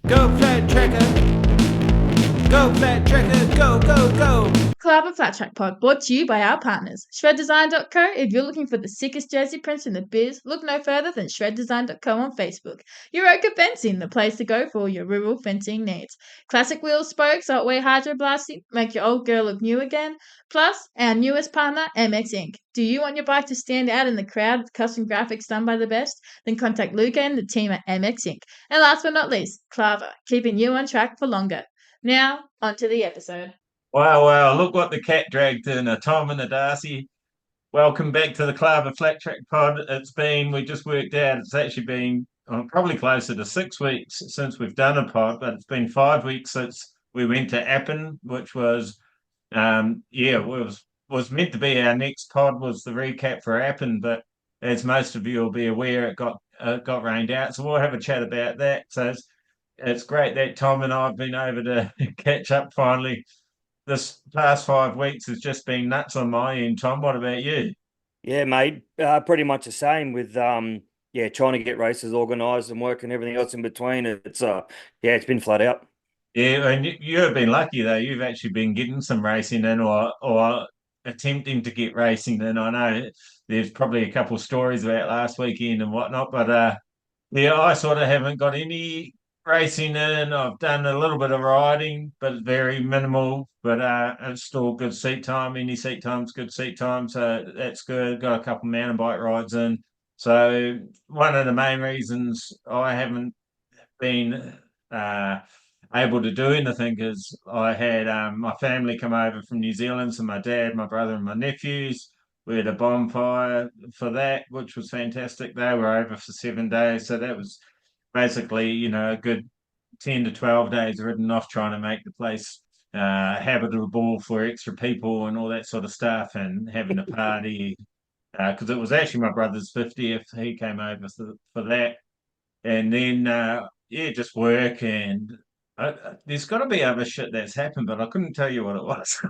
Go flat tracker. Go flat tracker. Go, go, go. Collab and Flat Track Pod brought to you by our partners. ShredDesign.co. If you're looking for the sickest jersey prints in the biz, look no further than ShredDesign.co on Facebook. Euroka Fencing, the place to go for all your rural fencing needs. Classic wheel spokes, Otway hydro blasting, make your old girl look new again. Plus, our newest partner, MX Inc. Do you want your bike to stand out in the crowd with custom graphics done by the best? Then contact Luca and the team at MX Inc. And last but not least, Clava, keeping you on track for longer. Now, onto the episode. Wow, look what the cat dragged in, a Tom and a Darcy. Welcome back to the Clava Flat Track Pod. We just worked out, it's actually been probably closer to 6 weeks since we've done a pod, but it's been 5 weeks since we went to Appin, which was, was meant to be our next pod, was the recap for Appin, but as most of you will be aware, it got rained out. So we'll have a chat about that. So it's great that Tom and I have been able to catch up finally. This past 5 weeks has just been nuts on my end. Tom, what about you? Yeah, mate, pretty much the same with trying to get races organised and work and everything else in between. It's been flat out. Yeah, and you have been lucky though. You've actually been getting some racing in, or attempting to get racing in. I know there's probably a couple of stories about last weekend and whatnot, but I sort of haven't got any racing in. I've done a little bit of riding, but very minimal. But it's still good seat time. Any seat time's good seat time, so that's good. Got a couple of mountain bike rides in. So one of the main reasons I haven't been able to do anything is I had my family come over from New Zealand, so my dad, my brother, and my nephews. We had a bonfire for that, which was fantastic. They were over for 7 days, so that was basically, a good 10 to 12 days ridden off trying to make the place habitable for extra people and all that sort of stuff, and having a party because it was actually my brother's 50th. He came over for that, and then just work, and there's got to be other shit that's happened, but I couldn't tell you what it was.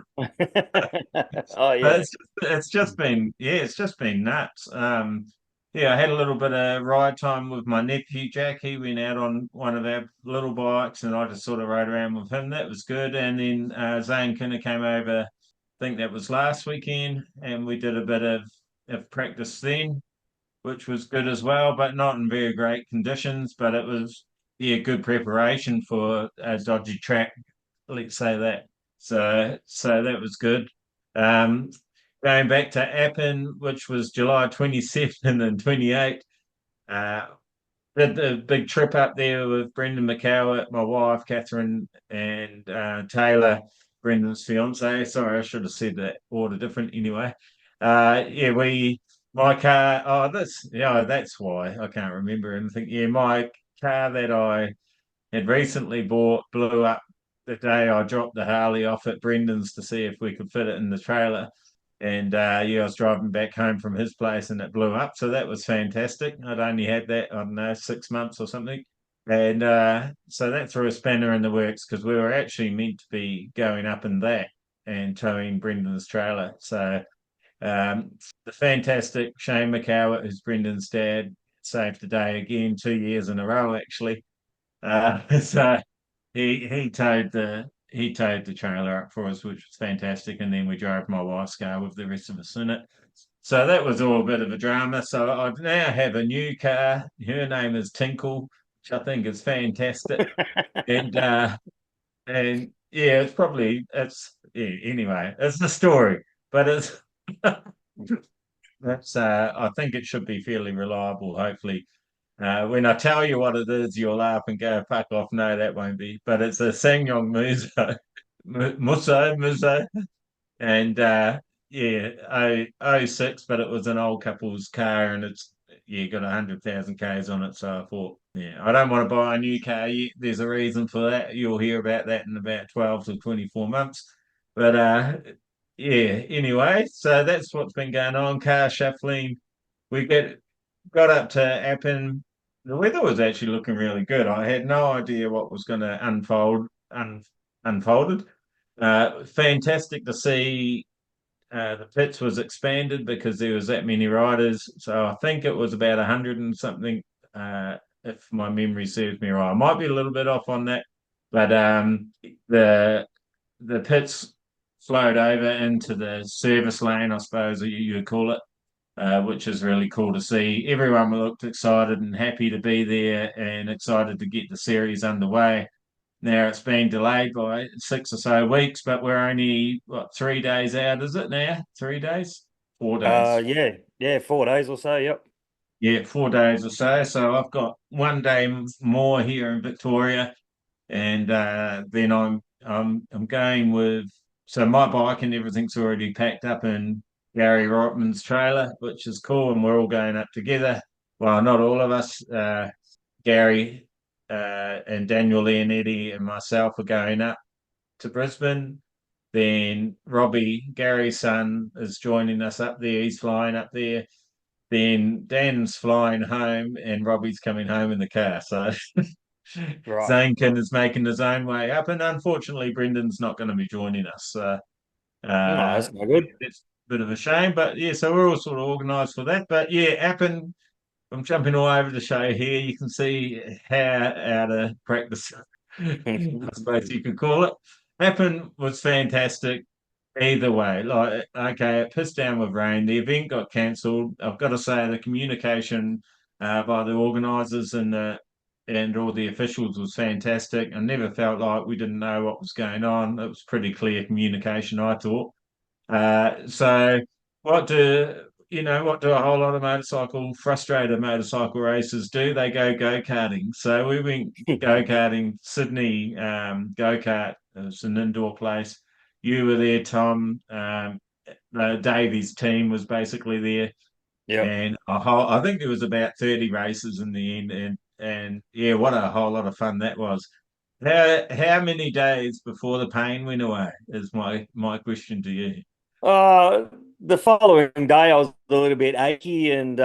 Oh yeah, it's just been nuts. I had a little bit of ride time with my nephew Jack. He went out on one of our little bikes, and I just sort of rode around with him. That was good. And then Zane Kinner came over. I think that was last weekend, and we did a bit of practice then, which was good as well, but not in very great conditions. But it was good preparation for a dodgy track. Let's say that. So that was good. Going back to Appin, which was July 27 and 28, did the big trip up there with Brendan McCowett, my wife, Catherine, and Taylor, Brendan's fiance. Sorry, I should have said that order different anyway. My car, that's why I can't remember anything. Yeah, my car that I had recently bought blew up the day I dropped the Harley off at Brendan's to see if we could fit it in the trailer. And I was driving back home from his place and it blew up. So that was fantastic. I'd only had that, I don't know, 6 months or something. And so that threw a spanner in the works because we were actually meant to be going up in that and towing Brendan's trailer. So the fantastic Shane McCowett, who's Brendan's dad, saved the day again, 2 years in a row, actually. So he towed the trailer up for us, which was fantastic. And then we drove my wife's car with the rest of us in it. So that was all a bit of a drama. So I now have a new car. Her name is Tinkle, which I think is fantastic. and anyway, it's the story, but it's that's I think it should be fairly reliable, hopefully. When I tell you what it is, you'll laugh and go, fuck off. No, that won't be. But it's a Sangyong Muso. And oh 06, but it was an old couple's car and it's got 100,000 Ks on it. So I thought, I don't want to buy a new car yet. There's a reason for that. You'll hear about that in about 12 to 24 months. But anyway, so that's what's been going on. Car shuffling. We got up to Appin. The weather was actually looking really good. I had no idea what was going to unfolded. Fantastic to see the pits was expanded because there was that many riders. So I think it was about 100 and something if my memory serves me right. I might be a little bit off on that, but the pits flowed over into the service lane, I suppose you would call it, which is really cool to see. Everyone looked excited and happy to be there and excited to get the series underway. Now it's been delayed by 6 or so weeks, but we're only, what, 3 days out, is it now? 3 days? 4 days. Yeah, 4 days or so. Yep. Yeah, 4 days or so. So I've got one day more here in Victoria, and then I'm going with, so my bike and everything's already packed up in Gary Rotman's trailer, which is cool, and we're all going up together. Well, not all of us. Gary and Daniel Leonetti and myself are going up to Brisbane. Then Robbie, Gary's son, is joining us up there. He's flying up there. Then Dan's flying home, and Robbie's coming home in the car. So Right. Zanekin is making his own way up, and unfortunately, Brendan's not going to be joining us. No, that's no good. it's a bit of a shame, but yeah, so we're all sort of organised for that. But yeah, Appin, I'm jumping all over the show here. You can see how out of practice, I suppose you could call it. Appin was fantastic either way. Like, okay, it pissed down with rain. The event got cancelled. I've got to say the communication by the organisers and all the officials was fantastic. I never felt like we didn't know what was going on. It was pretty clear communication, I thought. So what do what do a whole lot of frustrated motorcycle racers do? They go-karting. So we went go-karting, Sydney go-kart. It's an indoor place. You were there, Tom. Davies' team was basically there, Yep. and I think there was about 30 races in the end, and yeah, what a whole lot of fun that was. How many days before the pain went away is my question to you. The following day I was a little bit achy and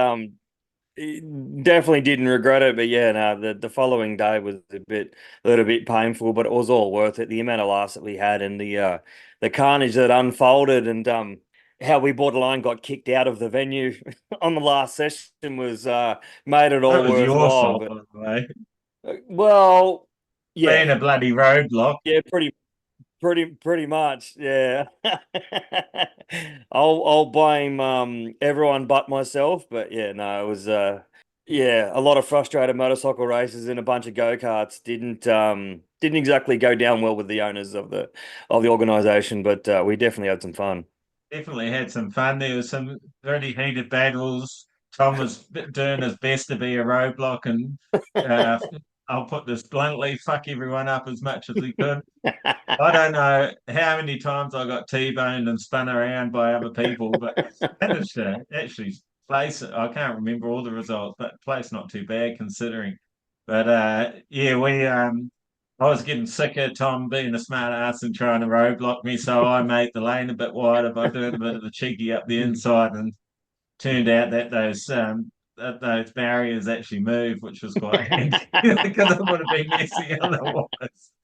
definitely didn't regret it, but yeah, no, the following day was a little bit painful, but it was all worth it. The amount of laughs that we had and the carnage that unfolded and how we borderline got kicked out of the venue on the last session was made it all That was your worthwhile. fault, But by the way. well, Being yeah, a bloody roadblock. yeah, pretty much, yeah. I'll blame everyone but myself, but yeah, no, it was yeah, a lot of frustrated motorcycle races and a bunch of go-karts didn't exactly go down well with the owners of the organization, but we definitely had some fun. Definitely had some fun. There was some very heated battles. Tom was doing his best to be a roadblock, and uh, I'll put this bluntly, fuck everyone up as much as he could. I don't know how many times I got T-boned and spun around by other people, but managed to actually place. I can't remember all the results, but place not too bad considering. But yeah, I was getting sick of Tom being a smart ass and trying to roadblock me, so I made the lane a bit wider by doing a bit of a cheeky up the inside, and turned out that those barriers actually moved, which was quite handy because it would have been messy otherwise.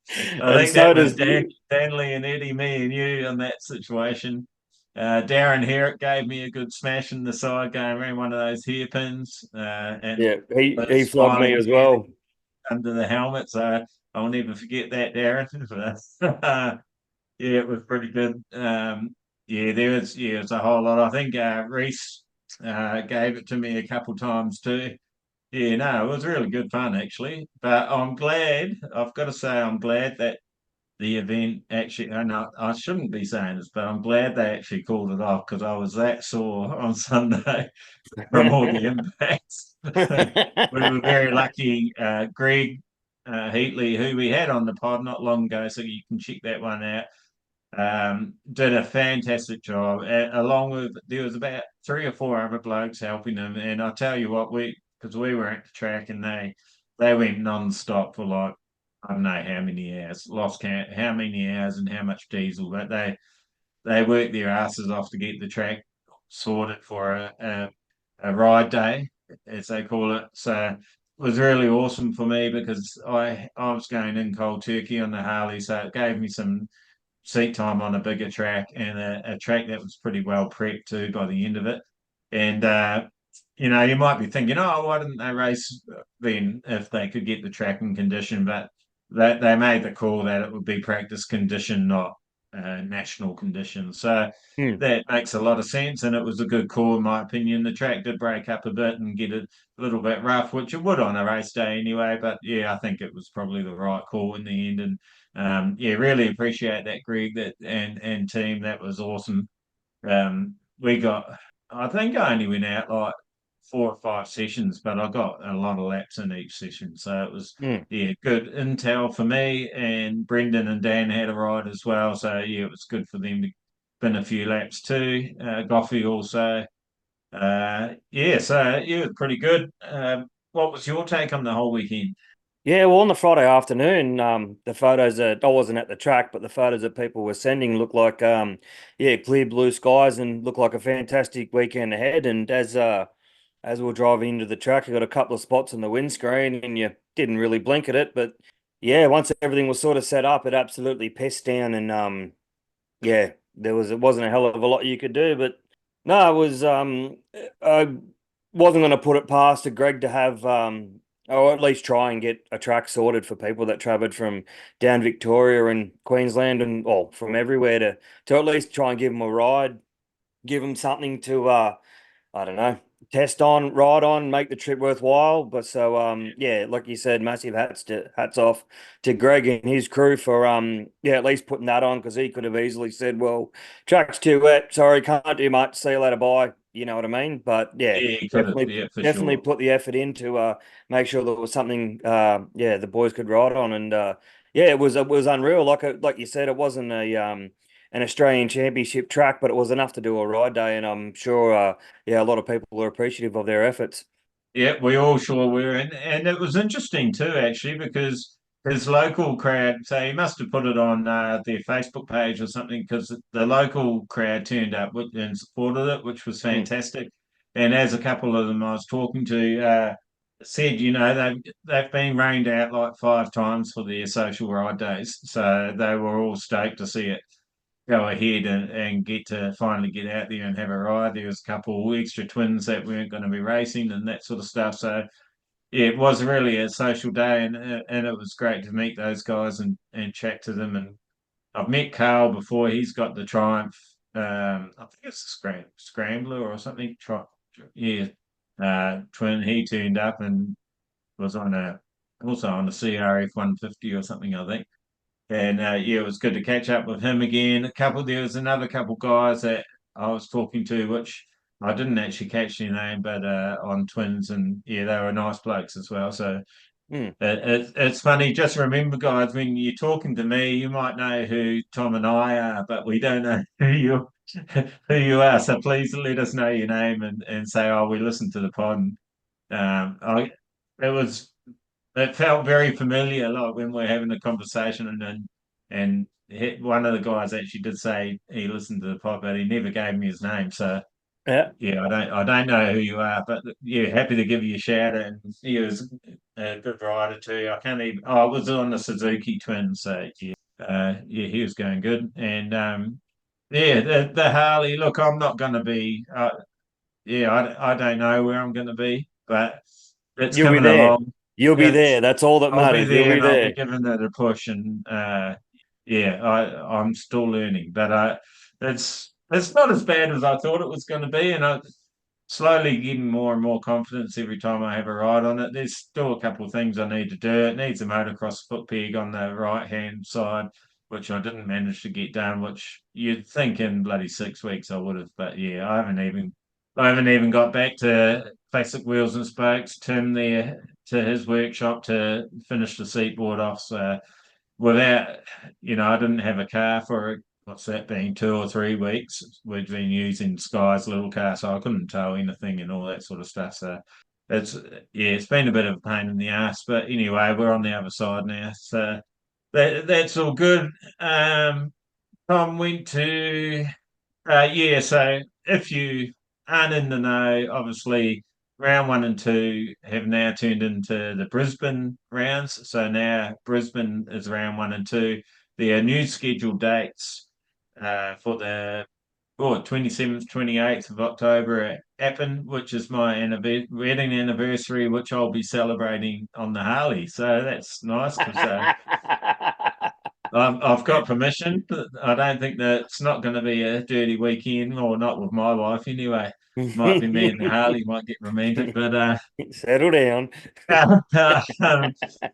I And think so that was does the Stanley and Eddie, me and you in that situation. Darren Herrick gave me a good smash in the side going around one of those hairpins and yeah, he flogged me smiling as well. under the helmet. So I'll never forget that, Darren. Yeah, it was pretty good. Yeah, it was a whole lot. I think Reese gave it to me a couple times too. Yeah, no, it was really good fun actually. But I've got to say, I'm glad that the event actually, and I shouldn't be saying this, but I'm glad they actually called it off because I was that sore on Sunday from all the impacts. We were very lucky. Greg Heatley, who we had on the pod not long ago, so you can check that one out, did a fantastic job. Along with, there was about 3 or 4 other blokes helping him, and I tell you what, because we were at the track and they went non-stop for like, I don't know how many hours, lost count how many hours and how much diesel, but they worked their asses off to get the track sorted for a ride day, as they call it. So it was really awesome for me because I was going in cold turkey on the Harley, so it gave me some seat time on a bigger track and a track that was pretty well prepped too by the end of it. And you might be thinking, oh, why didn't they race then if they could get the track in condition? But they made the call that it would be practice condition, not national condition. So Hmm. that makes a lot of sense, and it was a good call in my opinion. The track did break up a bit and get it a little bit rough, which it would on a race day anyway. But yeah, I think it was probably the right call in the end, and yeah, really appreciate that, Greg, that and team. That was awesome. We got, I think I only went out like 4 or 5 sessions, but I got a lot of laps in each session. So it was, Hmm. yeah, good intel for me. And Brendan and Dan had a ride as well. So yeah, it was good for them to spin a few laps too. Goffey also. Yeah, so yeah, pretty good. What was your take on the whole weekend? Yeah, well, on the Friday afternoon, the photos that I wasn't at the track, but the photos that people were sending looked like, yeah, clear blue skies and looked like a fantastic weekend ahead. And as we were driving into the track, I got a couple of spots on the windscreen, and you didn't really blink at it, but yeah, once everything was sort of set up, it absolutely pissed down, and yeah, it wasn't a hell of a lot you could do, but no, it was I wasn't going to put it past Greg to have or at least try and get a track sorted for people that travelled from down Victoria and Queensland and well from everywhere to at least try and give them a ride, give them something to I don't know, test on, ride on, make the trip worthwhile. But so yeah, like you said, massive hats off to Greg and his crew for yeah, at least putting that on because he could have easily said, well, track's too wet, sorry, can't do much, see you later, bye. You know what I mean? But yeah, Yeah, you could have, yeah, for definitely sure. put the effort in to make sure there was something yeah, the boys could ride on and yeah, it was unreal. Like you said, it wasn't a an Australian Championship track, but it was enough to do a ride day, and I'm sure yeah, a lot of people were appreciative of their efforts. Yeah, we all sure were, and it was interesting too, actually, because his local crowd. So he must have put it on their Facebook page or something, because the local crowd turned up and supported it, which was Mm. fantastic. And as a couple of them I was talking to said, they've been rained out like 5 times for their social ride days, so they were all stoked to see it go ahead and get to finally get out there and have a ride. There was a couple extra twins that weren't going to be racing and that sort of stuff. So yeah, it was really a social day, and it was great to meet those guys and chat to them. And I've met Carl before. He's got the Triumph. I think it's a scrambler or something. Yeah, twin. He turned up and was also on a CRF 150 or something, I think. And yeah, it was good to catch up with him again. There was another couple guys that I was talking to, which I didn't actually catch their name, but on Twins, and yeah, they were nice blokes as well. So Mm. it's funny. Just remember, guys, when you're talking to me, you might know who Tom and I are, but we don't know who you are. So please let us know your name and say, oh, we listened to the pod. I it was it felt very familiar, like when we're having a conversation, one of the guys actually did say he listened to the pod, but he never gave me his name. So Yeah. yeah, I don't know who you are, but yeah, happy to give you a shout. And he was a good rider too. I can't even. Oh, it was on the Suzuki Twin, so yeah, yeah, he was going good. And yeah, the Harley. Look, I'm not going to be. Yeah, I don't know where I'm going to be, but it's You'll be coming there. along. You'll be It's there. That's all that I'll be matters. You'll there be and I'll be there. giving it a push, and yeah, I'm still learning, but it's not as bad as I thought it was going to be, and I slowly getting more and more confidence every time I have a ride on it. There's still a couple of things I need to do. It needs a motocross foot peg on the right hand side, which I didn't manage to get done, which you'd think in bloody 6 weeks I would have, but yeah, I haven't even got back to Classic Wheels and Spokes, Tim there to his workshop to finish the seatboard off. So without, I didn't have a car for what's that been, 2 or 3 weeks. We've been using Sky's little car, so I couldn't tow anything and all that sort of stuff. So it's yeah, it's been a bit of a pain in the ass, but anyway, we're on the other side now, so that's all good. Tom went to yeah, so if you aren't in the know, obviously round one and two have now turned into the Brisbane rounds. So now Brisbane is round one and two. There are new scheduled dates for the 27th, 28th of October Appin, which is my wedding anniversary, which I'll be celebrating on the Harley. So that's nice because I've got permission. I don't think that it's not going to be a dirty weekend, or not with my wife anyway. Might be me and the Harley might get romantic, but Settle down. um,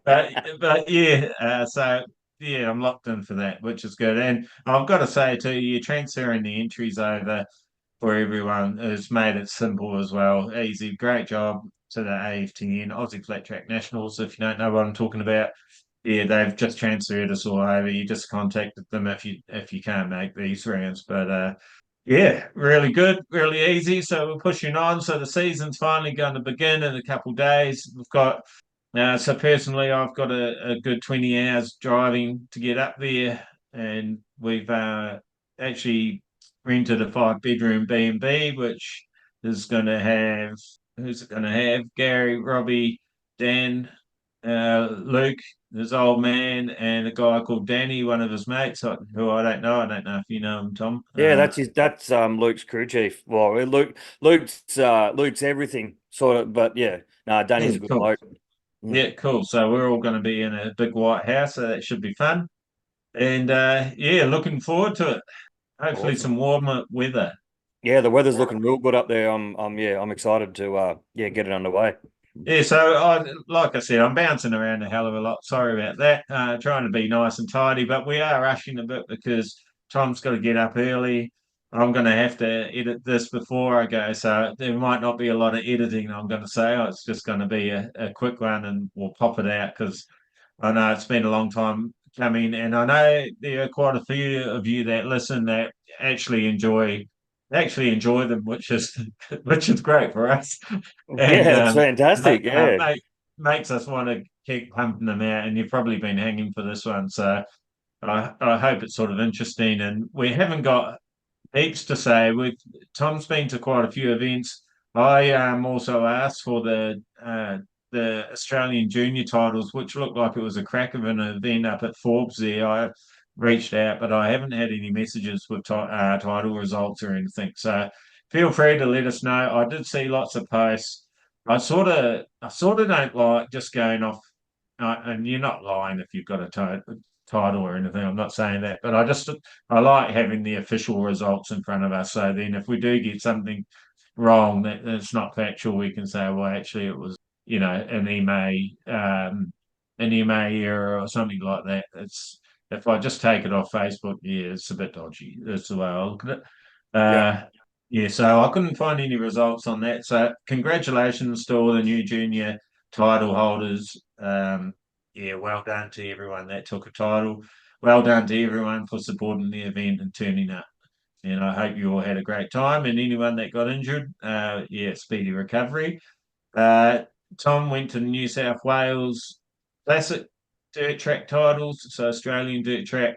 but yeah, so yeah, I'm locked in for that, which is good. And I've got to say too, you transferring the entries over for everyone has made it simple as well. Easy, great job to the AFTN, Aussie Flat Track Nationals. If you don't know what I'm talking about, yeah, they've just transferred us all over. You just contacted them if you can't make these rounds. But yeah, really good, really easy. So we're pushing on. So the season's finally going to begin in a couple of days. We've got so personally, I've got a good 20 hours driving to get up there, and we've actually rented a 5 bedroom B&B, which is going to have who's it going to have? Gary, Robbie, Dan, Luke, his old man, and a guy called Danny, one of his mates, who I don't know. I don't know if you know him, Tom. Yeah, that's Luke's crew chief. Well, Luke's everything sort of, but yeah, no, Danny's a good Cool. bloke. Yeah, cool. So we're all going to be in a big white house, so that should be fun. And yeah, looking forward to it. Hopefully, Awesome. some warmer weather. Yeah, the weather's looking real good up there. I'm excited to get it underway. Yeah, so like I said, I'm bouncing around a hell of a lot. Sorry about that. Trying to be nice and tidy, but we are rushing a bit because Tom's got to get up early. I'm going to have to edit this before I go, so there might not be a lot of editing. I'm going to say it's just going to be a quick one, and we'll pop it out because I know it's been a long time coming, and I know there are quite a few of you that listen that actually enjoy them, which is which is great for us, and Yeah, it's fantastic. Yeah. makes us want to keep pumping them out. And you've probably been hanging for this one, so I hope it's sort of interesting. And we haven't got heaps to say. With Tom's been to quite a few events. I also asked for the Australian junior titles, which looked like it was a crack of an event up at Forbes there. I reached out, but I haven't had any messages with title results or anything. So feel free to let us know. I did see lots of posts. I sort of don't like just going off, and you're not lying if you've got a title or anything. I'm not saying that, but I like having the official results in front of us. So then, if we do get something wrong that it's not factual, we can say, well, actually, it was an EMA error or something like that. It's if I just take it off Facebook, yeah, it's a bit dodgy. That's the way I look at it. Yeah. Yeah, so I couldn't find any results on that. So congratulations to all the new junior title holders. Yeah, well done to everyone that took a title. Well done to everyone for supporting the event and turning up. And I hope you all had a great time. And anyone that got injured, yeah, speedy recovery. Tom went to New South Wales Classic dirt track titles, so Australian dirt track.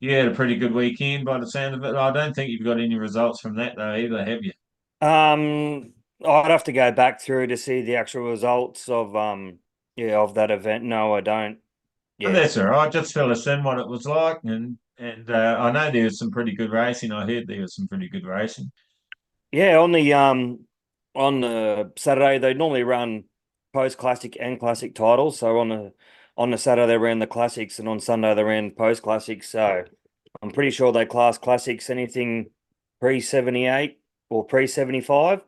You had a pretty good weekend by the sound of it. I don't think you've got any results from that though either, have you? I'd have to go back through to see the actual results of of that event. No, I don't. But Yeah. that's all right. Just fill us in what it was like, and I know there was some pretty good racing. I heard there was some pretty good racing. Yeah, on the Saturday they normally run post classic and classic titles. So on the Saturday they ran the classics, and on Sunday they ran post classics. So I'm pretty sure they class classics anything pre-78 or pre-75,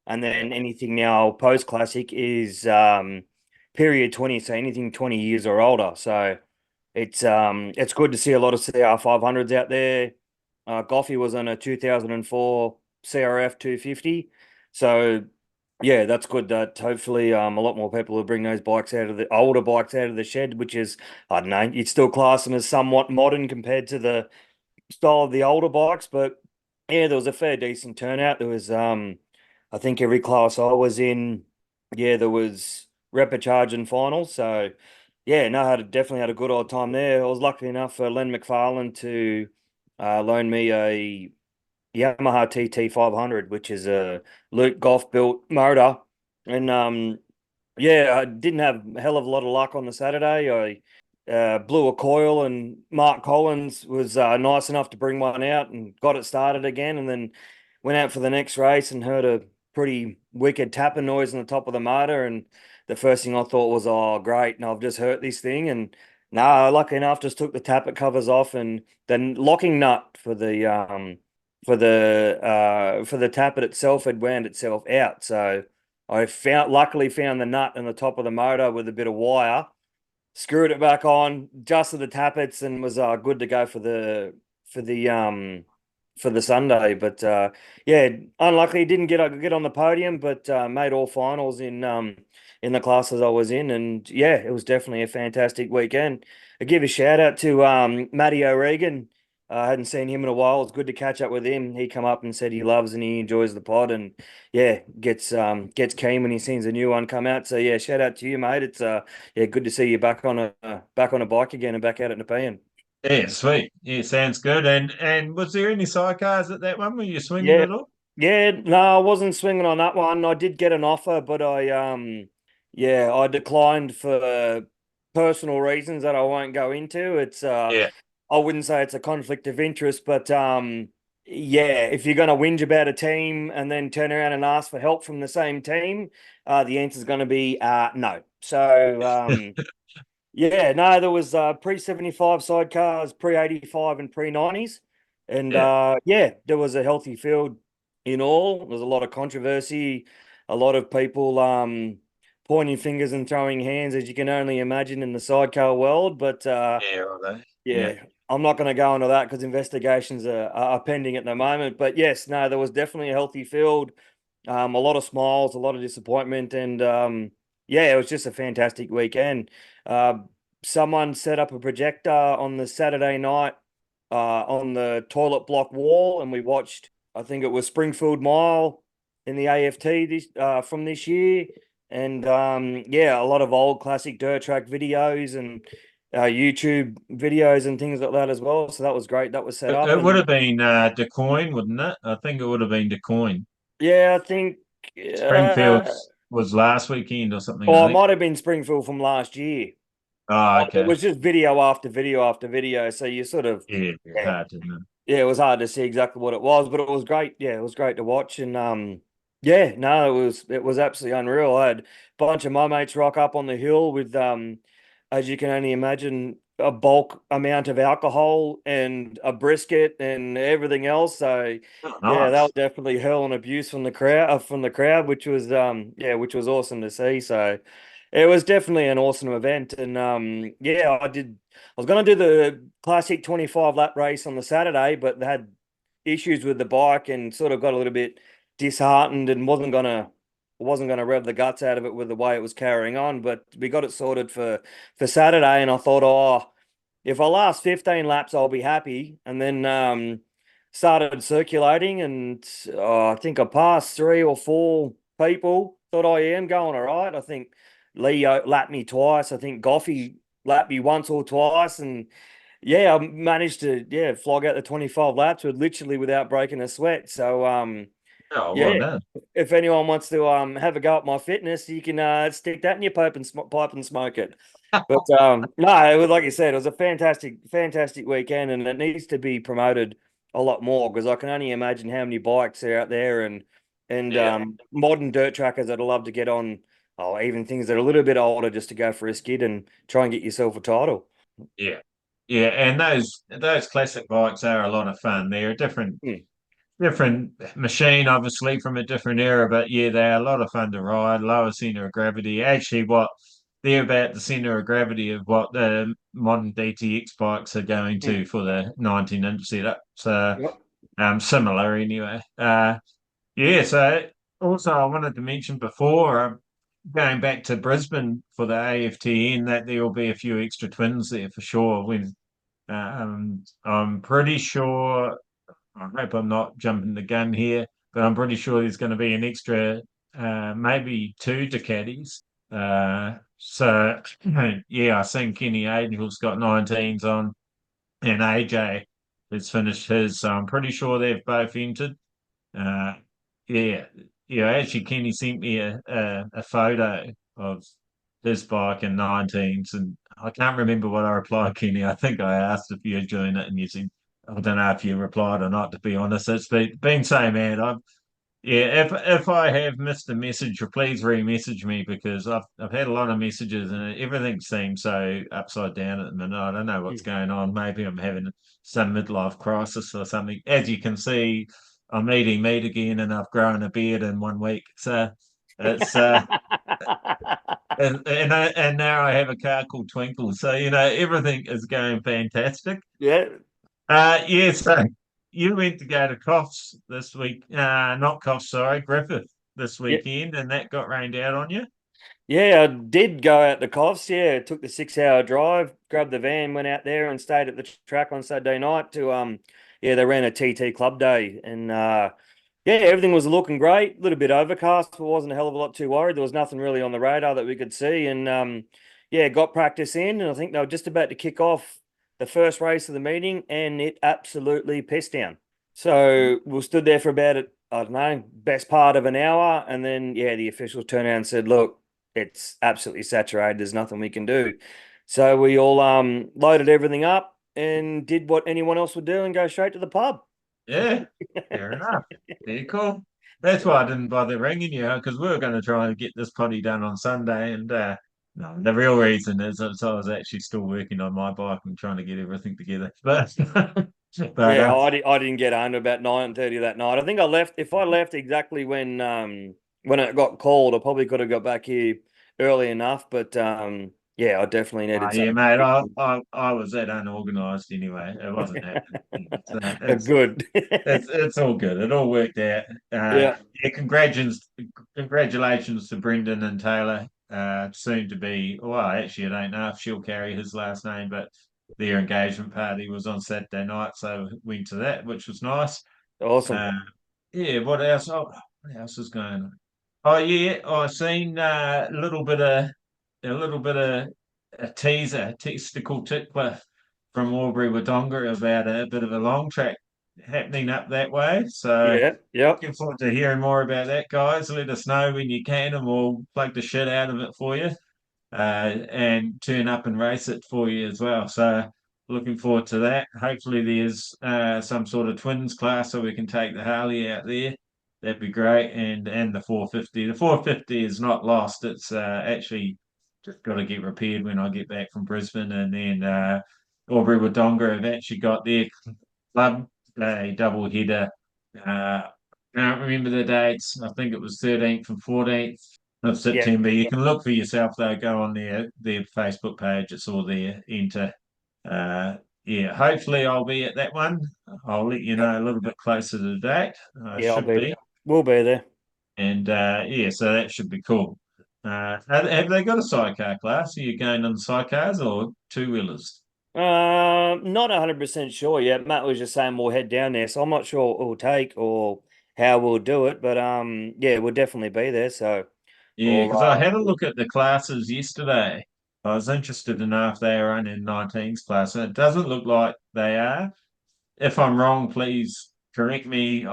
and then anything now post classic is period 20, so anything 20 years or older. So it's good to see a lot of CR 500s out there. Goffey was on a 2004 CRF 250. So yeah, that's good that hopefully a lot more people will bring those bikes out of the older bikes out of the shed, which is, I don't know, you'd still class them as somewhat modern compared to the style of the older bikes, but yeah, there was a fair decent turnout. There was I think every class I was in, yeah, there was repechage and finals. So yeah, no, definitely had a good old time there. I was lucky enough for Len McFarlane to loan me a Yamaha TT 500, which is a Luke Goff built motor. And yeah, I didn't have a hell of a lot of luck on the Saturday. I blew a coil, and Mark Collins was nice enough to bring one out and got it started again, and then went out for the next race and heard pretty wicked tapping noise on the top of the motor, and the first thing I thought was, oh great, and I've just hurt this thing. And no, lucky enough, just took the tappet covers off, and the locking nut for the tappet itself had wound itself out. So I luckily found the nut in the top of the motor with a bit of wire, screwed it back on, adjusted the tappets, and was good to go for the Sunday. But yeah, unluckily didn't get on the podium, but made all finals in the classes I was in, and yeah, it was definitely a fantastic weekend. I give a shout out to Matty O'Regan. I hadn't seen him in a while. It's good to catch up with him. He come up and said he loves and he enjoys the pod, and yeah, gets keen when he sees a new one come out. So yeah, shout out to you, mate. It's yeah, good to see you back on a bike again and back out at Nepean. Yeah, sweet. Yeah, sounds good. And was there any sidecars at that one? Were you swinging Yeah, at all? yeah. No, I wasn't swinging on that one. I did get an offer, but yeah, I declined for personal reasons that I won't go into. It's Yeah. I wouldn't say it's a conflict of interest, but yeah, if you're going to whinge about a team and then turn around and ask for help from the same team, the answer is going to be no. So yeah, no, there was pre-75 sidecars, pre-85 and pre-90s. And Yeah. yeah, there was a healthy field in all. There was a lot of controversy, a lot of people pointing fingers and throwing hands, as you can only imagine in the sidecar world. But Yeah, right. Yeah. yeah, I'm not going to go into that because investigations are pending at the moment. But yes, no, there was definitely a healthy field, a lot of smiles, a lot of disappointment, and yeah, it was just a fantastic weekend. Uh, Someone set up a projector on the Saturday night on the toilet block wall, and we watched. I think it was Springfield Mile in the AFT from this year, and yeah, a lot of old classic dirt track videos and YouTube videos and things like that as well. So that was great. That was set up, It would and have been DeCoin, wouldn't it? I think it would have been DeCoin. yeah, I think. Springfield's was last weekend or something, Or I it think. might have been Springfield from last year. Oh, It okay. was just video after video after video. So you sort of, Yeah, yeah, hard to know. yeah, it was hard to see exactly what it was, but it was great. Yeah, it was great to watch. And yeah, no, it was absolutely unreal. I had a bunch of my mates rock up on the hill with as you can only imagine, a bulk amount of alcohol and a brisket and everything else. So Oh, yeah, that was nice. definitely hell and abuse from the crowd, which was yeah, which was awesome to see. So it was definitely an awesome event. And yeah, I was going to do the classic 25 lap race on the Saturday, but they had issues with the bike and sort of got a little bit disheartened and wasn't gonna rev the guts out of it with the way it was carrying on. But we got it sorted for Saturday, and I thought, oh, if I last 15 laps, I'll be happy. And then started circulating, and I think I passed three or four people. Thought I am going all right. I think Leo lapped me twice. I think Goffy lapped me once or twice, and yeah, I managed to flog out the 25 laps with literally without breaking a sweat. So Oh, well yeah, done. if anyone wants to have a go at my fitness, you can stick that in your pipe and smoke it. But no, it was like you said, it was a fantastic weekend, and it needs to be promoted a lot more because I can only imagine how many bikes are out there and Yeah. modern dirt trackers that love to get on, oh, even things that are a little bit older just to go for a skid and try and get yourself a title. Yeah. Yeah. And those classic bikes are a lot of fun. They're a Mm, different machine, obviously, from a different era, but yeah, they're a lot of fun to ride, lower center of gravity. Actually, what they're about the center of gravity of what the modern DTX bikes are going mm. to for the 19-inch setup. So Yep. similar anyway. Yeah, so also I wanted to mention before, going back to Brisbane for the AFTN, that there will be a few extra twins there for sure. When I'm pretty sure, I hope I'm not jumping the gun here, but I'm pretty sure there's going to be an extra, maybe two Ducatis. So yeah, I seen Kenny Angel's got 19s on, and AJ has finished his. So I'm pretty sure they've both entered. Uh, yeah, yeah. Actually, Kenny sent me a photo of his bike in 19s, and I can't remember what I replied, Kenny. I think I asked if you had joined it, and you said, I don't know if you replied or not. To be honest, it's been so mad. Yeah, if I have missed a message, please re-message me because I've had a lot of messages and everything seems so upside down at the minute. I don't know what's Mm. going on. Maybe I'm having some midlife crisis or something. As you can see, I'm eating meat again and I've grown a beard in 1 week. So it's and now I have a car called Twinkle. So everything is going fantastic. Yeah. Yeah, so you went to go to Coffs this week, not Coffs, sorry, Griffith this Yeah. weekend, and that got rained out on you. Yeah, I did go out to Coffs. Yeah, took the 6 hour drive, grabbed the van, went out there and stayed at the track on Saturday night to yeah, they ran a TT club day and yeah, everything was looking great. A little bit overcast, but wasn't a hell of a lot too worried. There was nothing really on the radar that we could see and yeah, got practice in and I think they were just about to kick off the first race of the meeting and it absolutely pissed down. So we stood there for about I don't know, best part of an hour and then yeah, the officials turned around and said, "Look, it's absolutely saturated. There's nothing we can do." So we all loaded everything up and did what anyone else would do and go straight to the pub. Yeah, fair enough. Very cool. That's why I didn't bother ringing you because we were going to try and get this potty done on Sunday, and no, the real reason is that I was actually still working on my bike and trying to get everything together. But but Yeah, I didn't get home to about 9:30 that night. I think I left. If I left exactly when it got called, I probably could have got back here early enough. But yeah, I definitely needed yeah, something mate, quick. I was that unorganised anyway. It wasn't happening. So Good. it's all good. It all worked out. Yeah, Yeah, congratulations to Brendan and Taylor. Soon to be. Well, actually, I don't know if she'll carry his last name, but their engagement party was on Saturday night, so went to that, which was nice. awesome. Uh, yeah, what else? Oh, what else is going on? Oh yeah, I seen a little bit of a teaser, testicle tickler from Albury Wodonga about a bit of a long track happening up that way. So Yeah, yep. looking forward to hearing more about that, guys. Let us know when you can, and we'll plug the shit out of it for you, and turn up and race it for you as well. So looking forward to that. Hopefully, there's some sort of twins class so we can take the Harley out there. That'd be great, and the 450. The 450 is not lost. It's actually just got to get repaired when I get back from Brisbane, and then Albury Wodonga have actually got their club a double header. Can't remember the dates. I think it was 13th and 14th of Yeah. September. You can look for yourself though. Go on their Facebook page. It's all there. Enter. Uh, yeah, hopefully I'll be at that one. I'll let you know a little bit closer to the date. I Yeah, I'll should be be, there. We'll be there. and yeah, so that should be cool. Have they got a sidecar class? Are you going on sidecars or two wheelers? Not 100% sure yet. Matt was just saying we'll head down there, so I'm not sure what it'll take or how we'll do it, but yeah, we'll definitely be there. So Yeah, we'll because I had a look at the classes yesterday. I was interested to know if they are only in 19's class, and it doesn't look like they are. If I'm wrong, please correct me.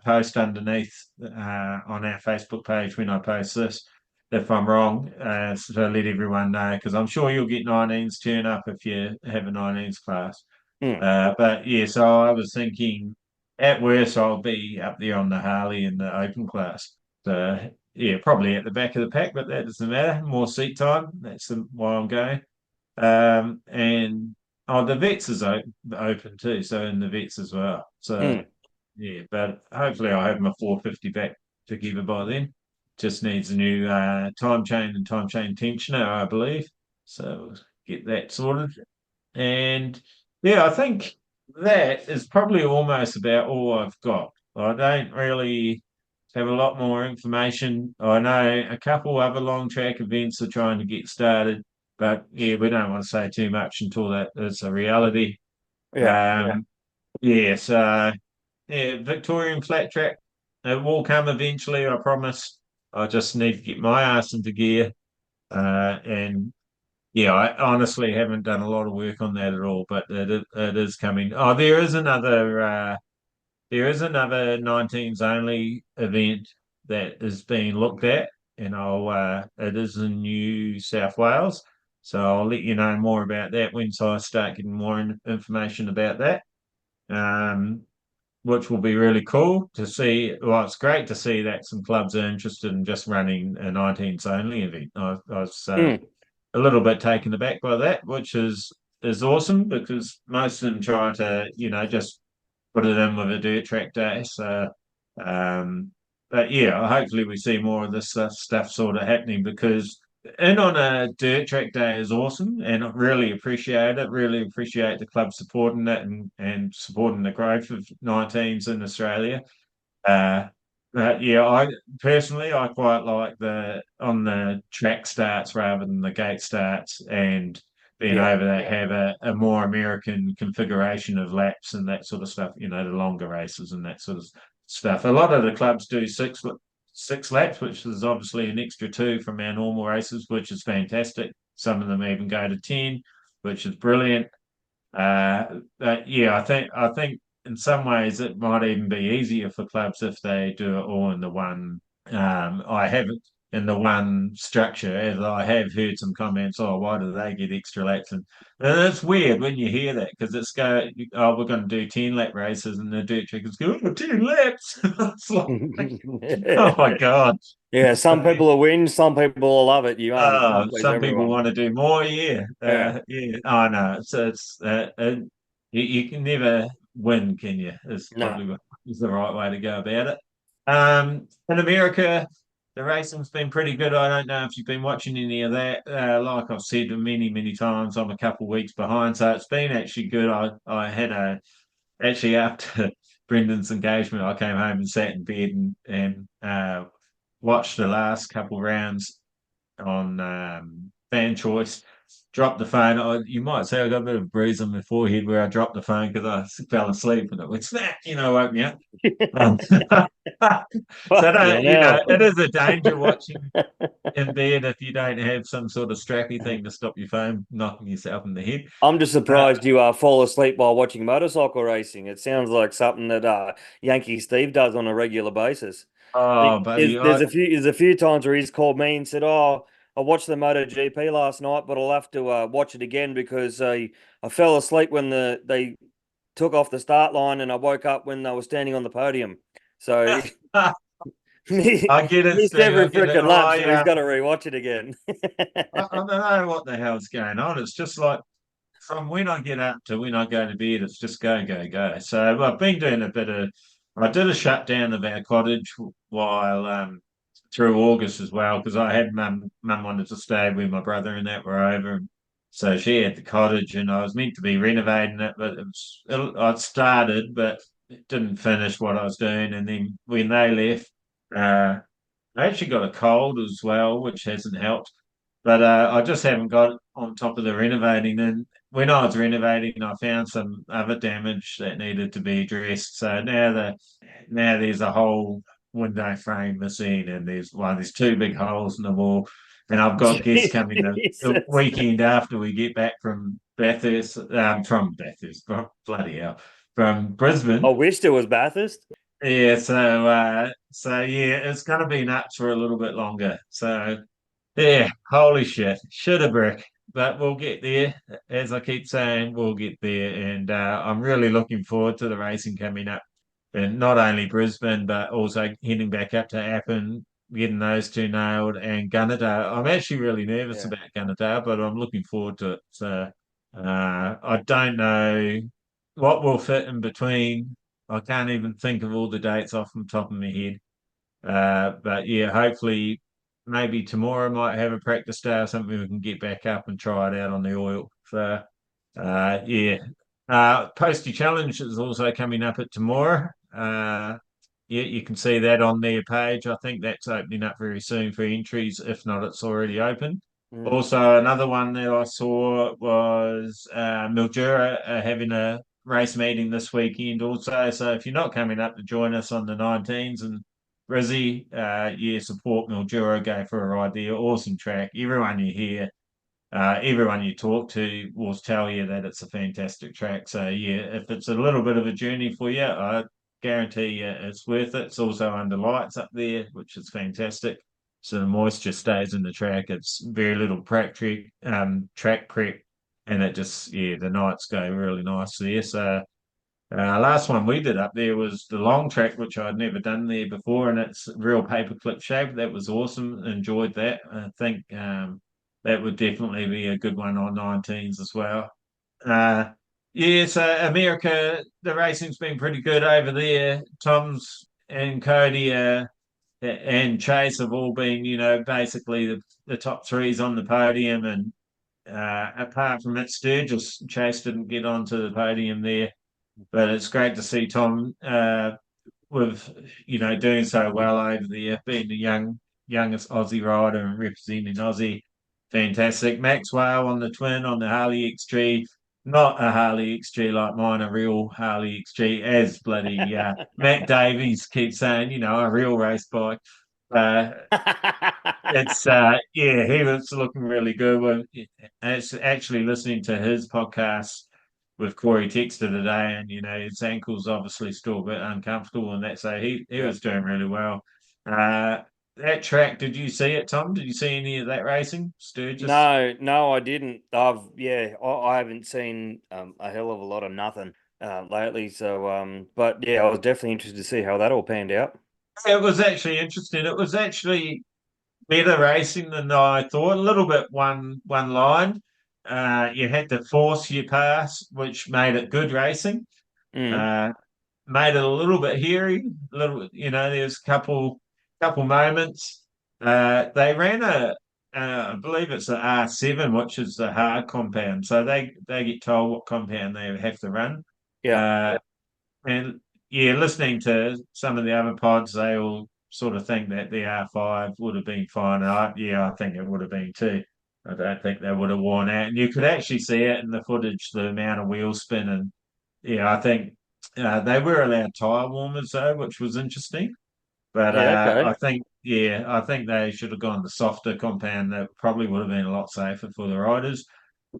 Post underneath on our Facebook page when I post this. If I'm wrong, so let everyone know because I'm sure you'll get 19's turn up if you have a 19's class. Hmm. But yeah, so I was thinking at worst I'll be up there on the Harley in the open class. So yeah, probably at the back of the pack, but that doesn't matter. More seat time. That's why I'm going. And the vets is open too, so in the vets as well. So Hmm. yeah, but hopefully I'll have my 450 back together by then. Just needs a new time chain and time chain tensioner, I believe. So get that sorted. And yeah, I think that is probably almost about all I've got. I don't really have a lot more information. I know a couple other long track events are trying to get started, but yeah, we don't want to say too much until that is a reality. Yeah. Yes, yeah, Victorian flat track. It will come eventually, I promise. I just need to get my ass into gear. And yeah, I honestly haven't done a lot of work on that at all, but it is coming. Oh, there is another 19s only event that is being looked at, and it is in New South Wales. So I'll let you know more about that once I start getting more information about that. Um, which will be really cool to see. Well, it's great to see that some clubs are interested in just running a 19s only event. I was a little bit taken aback by that, which is awesome because most of them try to, just put it in with a dirt track day. So, but yeah, hopefully we see more of this stuff sort of happening because in on a dirt track day is awesome and I really appreciate it. Really appreciate the club supporting it and supporting the growth of 19s in Australia. Uh, yeah, I personally I quite like the on the track starts rather than the gate starts and being Yeah. over that have a more American configuration of laps and that sort of stuff, the longer races and that sort of stuff. A lot of the clubs do six laps, which is obviously an extra two from our normal races, which is fantastic. Some of them even go to 10, which is brilliant. But yeah, I think in some ways it might even be easier for clubs if they do it all in the one. I haven't in the one structure, as I have heard some comments. Oh, why do they get extra laps? And it's weird when you hear that because it's we're going to do 10 lap races, and the dirt trackers go, oh, 10 laps. It's like, oh my god. Yeah, some people will win, some people will love it. You can't please Some people everyone. want to do more. Yeah, Yeah. yeah. Oh no, it's you can never win, can you? Is No. probably is the right way to go about it. In America, the racing's been pretty good. I don't know if you've been watching any of that. Like I've said many, many times, I'm a couple of weeks behind, so it's been actually good. I had actually after Brendan's engagement, I came home and sat in bed and watched the last couple rounds on fan choice. Dropped the phone. You might say I got a bit of a bruise on my forehead where I dropped the phone because I fell asleep and it went snap, woke me up. So Fucking hell. it is a danger watching in bed if you don't have some sort of strappy thing to stop your phone knocking yourself in the head. I'm just Uh, surprised you fall asleep while watching motorcycle racing. It sounds like something that Yankee Steve does on a regular basis. oh, buddy, There's a few times where he's called me and said, "Oh, I watched the MotoGP last night, but I'll have to watch it again because I fell asleep when they took off the start line, and I woke up when they were standing on the podium." So he I get it, missed Steve. I every get it. freaking lap, so he's got to rewatch it again. I don't know what the hell's going on. It's just like from when I get up to when I go to bed, it's just go, go, go. So I've been doing I did a shutdown of our cottage while through August as well because I had mum wanted to stay with my brother and that were over. And so she had the cottage and I was meant to be renovating it, but I'd started, but it didn't finish what I was doing. And then when they left, uh, I actually got a cold as well, which hasn't helped. But I just haven't got on top of the renovating. And when I was renovating, I found some other damage that needed to be addressed. So now there's a whole window frame missing, and there's two big holes in the wall. And I've got guests coming the Jesus. weekend after we get back from Bathurst, bloody hell, from I Brisbane. wished it was Bathurst. Yeah, so yeah, it's gonna be nuts for a little bit longer. So yeah, holy shit, should have brick, but we'll get there. As I keep saying, we'll get there, and I'm really looking forward to the racing coming up, and not only Brisbane, but also heading back up to Appin, getting those two nailed, and Gunnedah. I'm actually really nervous Yeah. about Gunnedah, but I'm looking forward to it. So I don't know what will fit in between. I can't even think of all the dates off the top of my head. But yeah, hopefully maybe tomorrow might have a practice day or something we can get back up and try it out on the oil. So yeah. Postie Challenge is also coming up at tomorrow. Yeah, you can see that on their page. I think that's opening up very soon for entries. If not, it's already open. Mm. Also, another one that I saw was Mildura having a race meeting this weekend also. So if you're not coming up to join us on the 19s and Brizzy, yeah, support Mildura, go for a ride there. Awesome track. Everyone you hear, everyone you talk to will tell you that it's a fantastic track. So yeah, if it's a little bit of a journey for you, I guarantee you it's worth it. It's also under lights up there, which is fantastic. So the moisture stays in the track. It's very little track prep, and it just the nights go really nice there. So Last one we did up there was the long track, which I'd never done there before, and it's real paperclip shape. That was awesome. Enjoyed that. I think that would definitely be a good one on 19s as well. Uh, yeah, so America, the racing's been pretty good over there. Tom's and Cody and Chase have all been, basically the top threes on the podium. And apart from it, Sturgis, Chase didn't get onto the podium there. But it's great to see Tom with doing so well over there, being the youngest Aussie rider and representing Aussie. Fantastic. Maxwell on the twin on the Harley XG, not a Harley XG like mine, a real Harley XG, as bloody Matt Davies keeps saying, a real race bike. Uh, it's yeah, he was looking really good. It's actually listening to his podcast with Corey Texter today, and his ankle's obviously still a bit uncomfortable, and that so he Yeah. was doing really well. That track, did you see it, Tom? Did you see any of that racing, Sturgis? No, I didn't. I haven't seen a hell of a lot of nothing lately. So, but yeah, I was definitely interested to see how that all panned out. It was actually interesting. It was actually better racing than I thought. A little bit one line. You had to force your pass, which made it good racing. Mm. Uh, Made it a little bit hairy. A little, there's a couple moments. They ran I believe it's the R7, which is the hard compound. So they get told what compound they have to run. Yeah. Uh, and yeah, listening to some of the other pods, they all sort of think that the R5 would have been fine. I think it would have been too. I don't think they would have worn out. And you could actually see it in the footage, the amount of wheel spin. And yeah, I think they were allowed tyre warmers though, which was interesting. But Yeah. Okay. I think they should have gone the softer compound. That probably would have been a lot safer for the riders.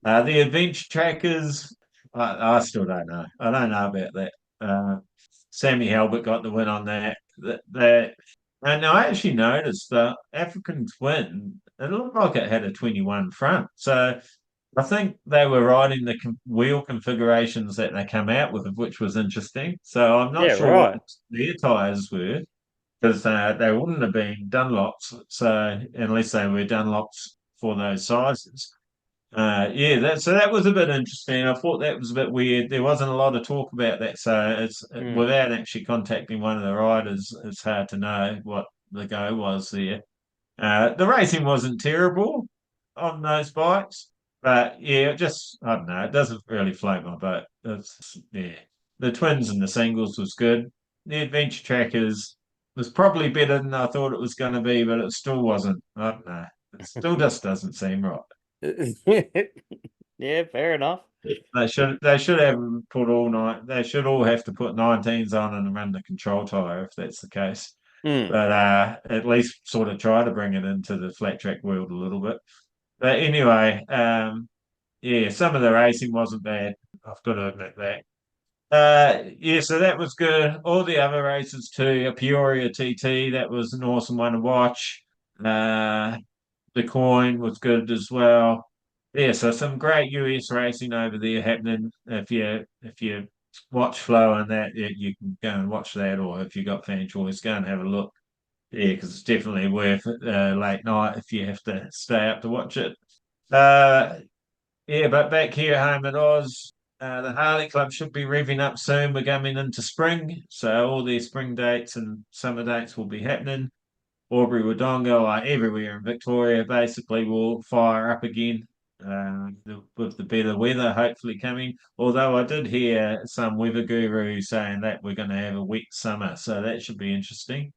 The adventure trackers, I still don't know. I don't know about that. Uh, Sammy Halbert got the win on that. And I actually noticed the African twin. It looked like it had a 21 front. So I think they were riding the wheel configurations that they come out with, which was interesting. So I'm not Yeah. sure what Right. their tyres were because they wouldn't have been Dunlops. So unless they were Dunlops for those sizes. Yeah, that was a bit interesting. I thought that was a bit weird. There wasn't a lot of talk about that, so it's Mm. without actually contacting one of the riders, it's hard to know what the go was there. The racing wasn't terrible on those bikes, but yeah, I don't know. It doesn't really float my boat. Yeah, the twins and the singles was good. The adventure trackers was probably better than I thought it was going to be, but it still wasn't. I don't know. It still just doesn't seem right. Yeah. Fair enough. They should have put all night. They should all have to put 19s on and run the control tire if that's the case. Mm. But at least sort of try to bring it into the flat track world a little bit. But anyway, yeah, some of the racing wasn't bad. I've got to admit that. Yeah, so that was good. All the other races too. A Peoria TT, that was an awesome one to watch. Uh, the coin was good as well. Yeah, so some great US racing over there happening. If you watch Flow and that, you can go and watch that, or if you got fan choice, go and have a look. Yeah, because it's definitely worth it late night if you have to stay up to watch it. Uh, yeah, but back here home at Oz, the Harley Club should be revving up soon. We're coming into spring, so all their spring dates and summer dates will be happening. Albury, Wodonga, like everywhere in Victoria, basically will fire up again with the better weather hopefully coming. Although I did hear some weather guru saying that we're going to have a wet summer, so that should be interesting.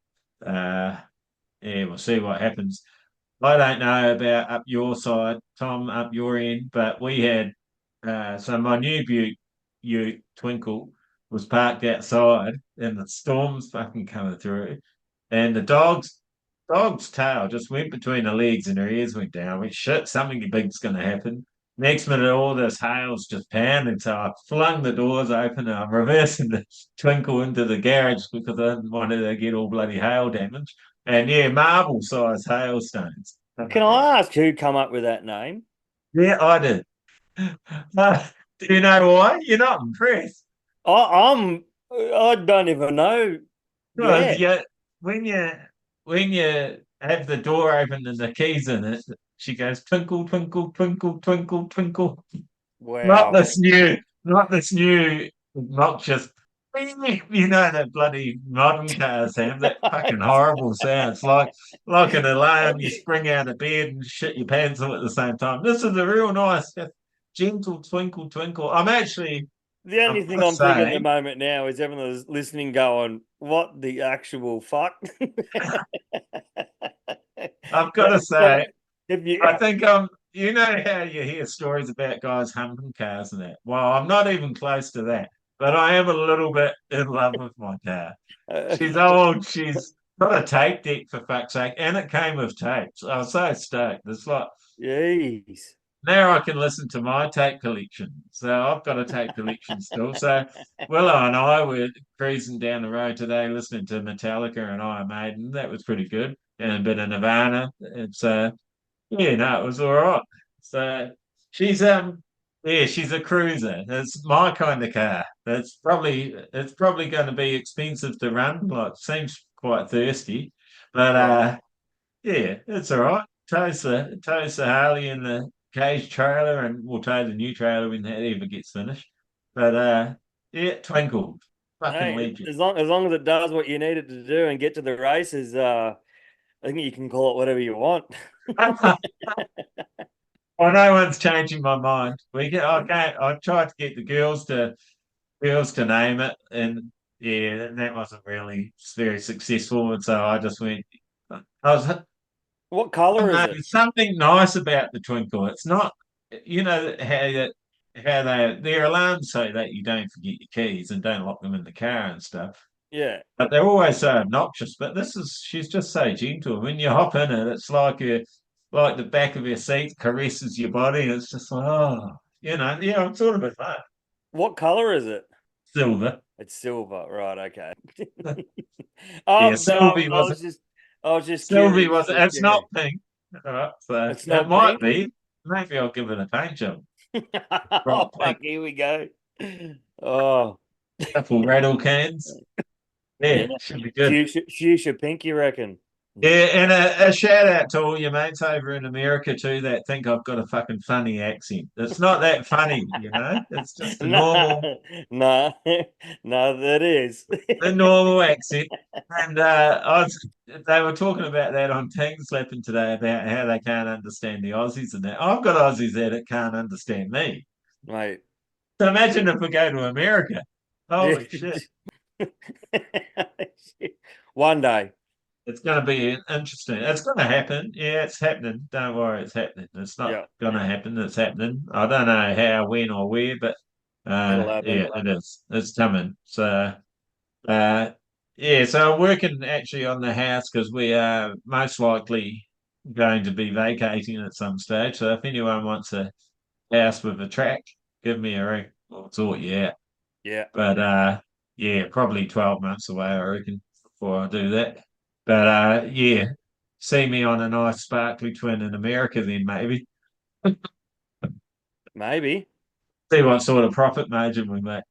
Uh, yeah, we'll see what happens. I don't know about up your side, Tom, up your end, but we had so my new Ute Twinkle was parked outside and the storm's fucking coming through. And the dog's tail just went between her legs and her ears went down. I went, shit, something big's gonna happen. Next minute all this hail's just pounding. So I flung the doors open and I'm reversing the Twinkle into the garage because I didn't want her to get all bloody hail damage. And yeah, marble sized hailstones. Can I ask who come up with that name? Yeah, I did. Do you know why? You're not impressed. I don't even know. Because Yeah. yeah, when you have the door open and the keys in it, she goes twinkle, twinkle, twinkle, twinkle, twinkle. Not Wow. this new, not this new obnoxious. You know that bloody modern cars have that fucking horrible sound. It's like an alarm. You spring out of bed and shit your pants on at the same time. This is a real nice, gentle twinkle, twinkle. The only I've got thing to I'm thinking at the say, moment now is everyone that's listening going, what the actual fuck? I've got But, to but say, if you, I think you know how you hear stories about guys humping cars and that. Well, I'm not even close to that, but I am a little bit in love with my car. She's old. She's got a tape deck for fuck's sake, and it came with tapes. I was so stoked. It's like jeez. now I can listen to my tape collection. So I've got a tape collection still. So Willow and I were cruising down the road today listening to Metallica and Iron Maiden. That was pretty good. And a bit of Nirvana. It's yeah, no, it was all right. So she's yeah, she's a cruiser. It's my kind of car. It's probably going to be expensive to run. Like seems quite thirsty, but Right. yeah, it's all right. Tows the Harley in the cage trailer, and we'll tow the new trailer when that ever gets finished. But yeah, twinkled, fucking Hey, legend. as long as it does what you need it to do and get to the races, I think you can call it whatever you want. Well, no one's changing my mind. We get, I can't. I tried to get the girls to name it, and yeah, and that wasn't really very successful. And so I just went. I What don't color know. is it? There's something nice about the twinkle. It's not, how they're alarmed so that you don't forget your keys and don't lock them in the car and stuff. Yeah. But they're always so obnoxious. But she's just so gentle. When you hop in it, it's like the back of your seat caresses your body. It's just like, oh, yeah, it's sort of a fun. What color is it? Silver. It's silver, right? Okay. Yeah, No, Sylvie I was was just, I was just Sylvie curious. was Just, it's yeah, not pink. All right, so it's it not might pink. be. Maybe I'll give it a paint job. Bright Oh pink. fuck! Here we go. Oh Couple rattle cans. yeah, Yeah, should be good. fuchsia pink. You reckon? Yeah, and a shout out to all your mates over in America too that think I've got a fucking funny accent. It's not that funny, It's just a No, normal, no, no. That is. a normal accent. And they were talking about that on Ting Slapping today about how they can't understand the Aussies and that. I've got Aussies there that can't understand me. Mate. So imagine if we go to America. Yeah. Holy shit. One day. It's going to be interesting. It's going to happen. Yeah, it's happening. Don't worry, it's happening. It's not Yeah, going to happen. It's happening. I don't know how, when, or where, but it'll happen. yeah, it is. It's coming. So uh, yeah, so I'm working actually on the house because we are most likely going to be vacating at some stage. So if anyone wants a house with a track, give me a ring. I'll sort you out. Yeah. But yeah, probably 12 months away, I reckon, before I do that. But yeah, see me on a nice sparkly twin in America then maybe. Maybe. See what sort of profit margin we make.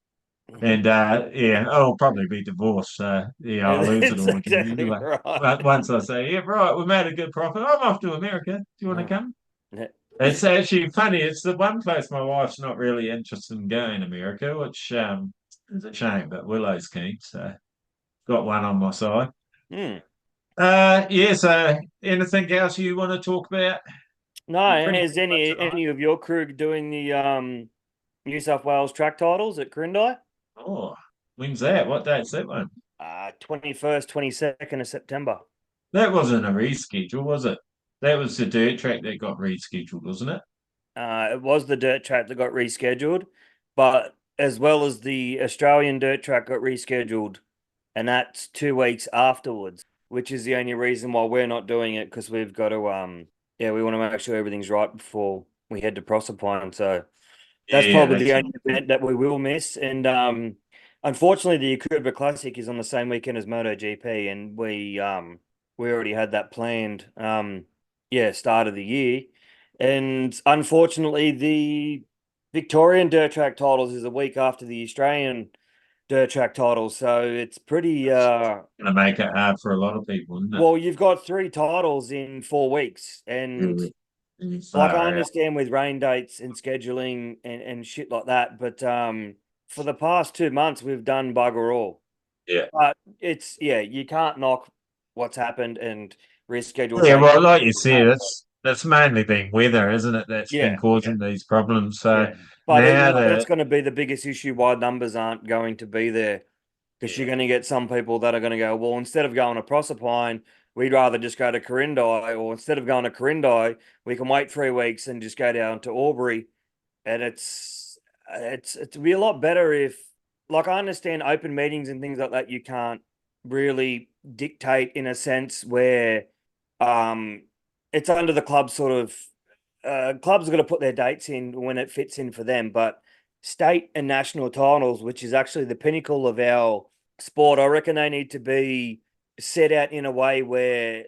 And yeah, I'll probably be divorced. So yeah, I'll lose it That's all again exactly anyway. right. But once I say, yeah, right, we made a good profit. I'm off to America. Do you want to come? Yeah. It's actually funny. It's the one place my wife's not really interested in going, America, which is a shame, but Willow's keen. So got one on my side. Hmm. Yeah, so anything else you want to talk about? No, Pretty is good one any tonight. of your crew doing the New South Wales track titles at Corindai? Oh, when's that? What date's that one? 21st, 22nd of September. That wasn't a reschedule, was it? That was the dirt track that got rescheduled, wasn't it? It was the dirt track that got rescheduled, but as well as the Australian dirt track got rescheduled, and that's 2 weeks afterwards, which is the only reason why we're not doing it because we've got to yeah, we want to make sure everything's right before we head to Proserpine. So that's Yeah, probably the that's only event that we will miss. And unfortunately, the Yakuba Classic is on the same weekend as MotoGP, and we already had that planned. Yeah, start of the year, and unfortunately, the Victorian dirt track titles is a week after the Australian dirt track titles. So it's pretty Going to make it hard for a lot of people, isn't it? well, you've got 3 titles in 4 weeks, and like I Far out. understand with rain dates and scheduling and shit like that, but for the past 2 months we've done bugger all. Yeah. But it's you can't knock what's happened and reschedule. Yeah, rain. well, like you said, that's mainly been weather, isn't it? That's been Yeah, causing these problems. So yeah. But now that's that going to be the biggest issue why numbers aren't going to be there. Because you're going to get some people that are going to go, well, instead of going to Proserpine, we'd rather just go to Corindi, or instead of going to Corindi, we can wait 3 weeks and just go down to Albury. And it'd be a lot better if, like, I understand open meetings and things like that, you can't really dictate in a sense where it's under the club sort of clubs are going to put their dates in when it fits in for them, but state and national titles, which is actually the pinnacle of our sport, I reckon they need to be set out in a way where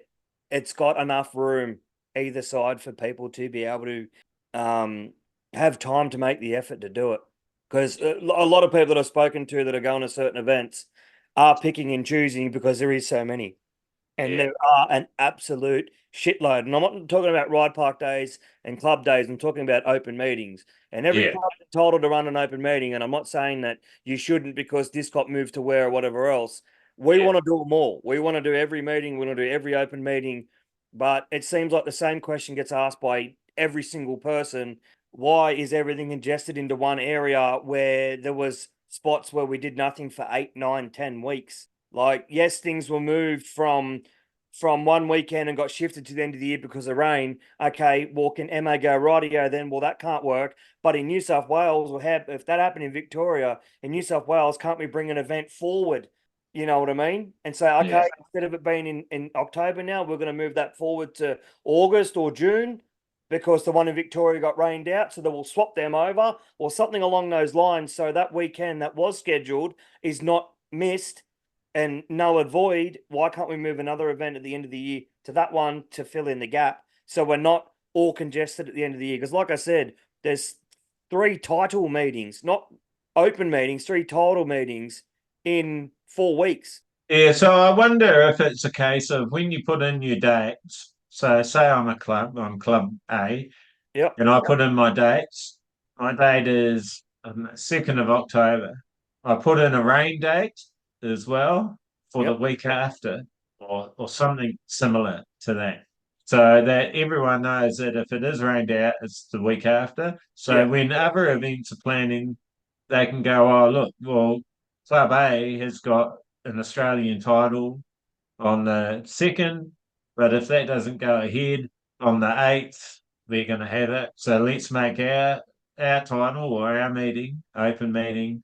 it's got enough room either side for people to be able to have time to make the effort to do it. Because a lot of people that I've spoken to that are going to certain events are picking and choosing because there is so many. And there are an absolute shitload. And I'm not talking about ride park days and club days. I'm talking about open meetings. And every club is entitled to run an open meeting. And I'm not saying that you shouldn't because this got moved to where or whatever else. We want to do them all. We want to do every meeting. We want to do every open meeting. But it seems like the same question gets asked by every single person. Why is everything ingested into one area where there was spots where we did nothing for 8, 9, 10 weeks? Like, yes, things were moved from one weekend and got shifted to the end of the year because of rain. Okay, well, can MA go rightio then? Well, that can't work. But in New South Wales, if that happened in Victoria, in New South Wales, can't we bring an event forward? You know what I mean? And say, okay, instead of it being in October now, we're going to move that forward to August or June because the one in Victoria got rained out. So they will swap them over or something along those lines. So that weekend that was scheduled is not missed and null void. Why can't we move another event at the end of the year to that one to fill in the gap so we're not all congested at the end of the year? Because like I said, there's 3 title meetings, not open meetings, 3 title meetings in 4 weeks. Yeah, so I wonder if it's a case of when you put in your dates. So say I'm Club A, Yep. and I put in my dates. My date is 2nd of October. I put in a rain date as well for the week after, or something similar to that. So that everyone knows that if it is rained out, it's the week after. So when other events are planning, they can go, oh, look, well, Club A has got an Australian title on the 2nd, but if that doesn't go ahead on the 8th, they're going to have it. So let's make our title or our open meeting,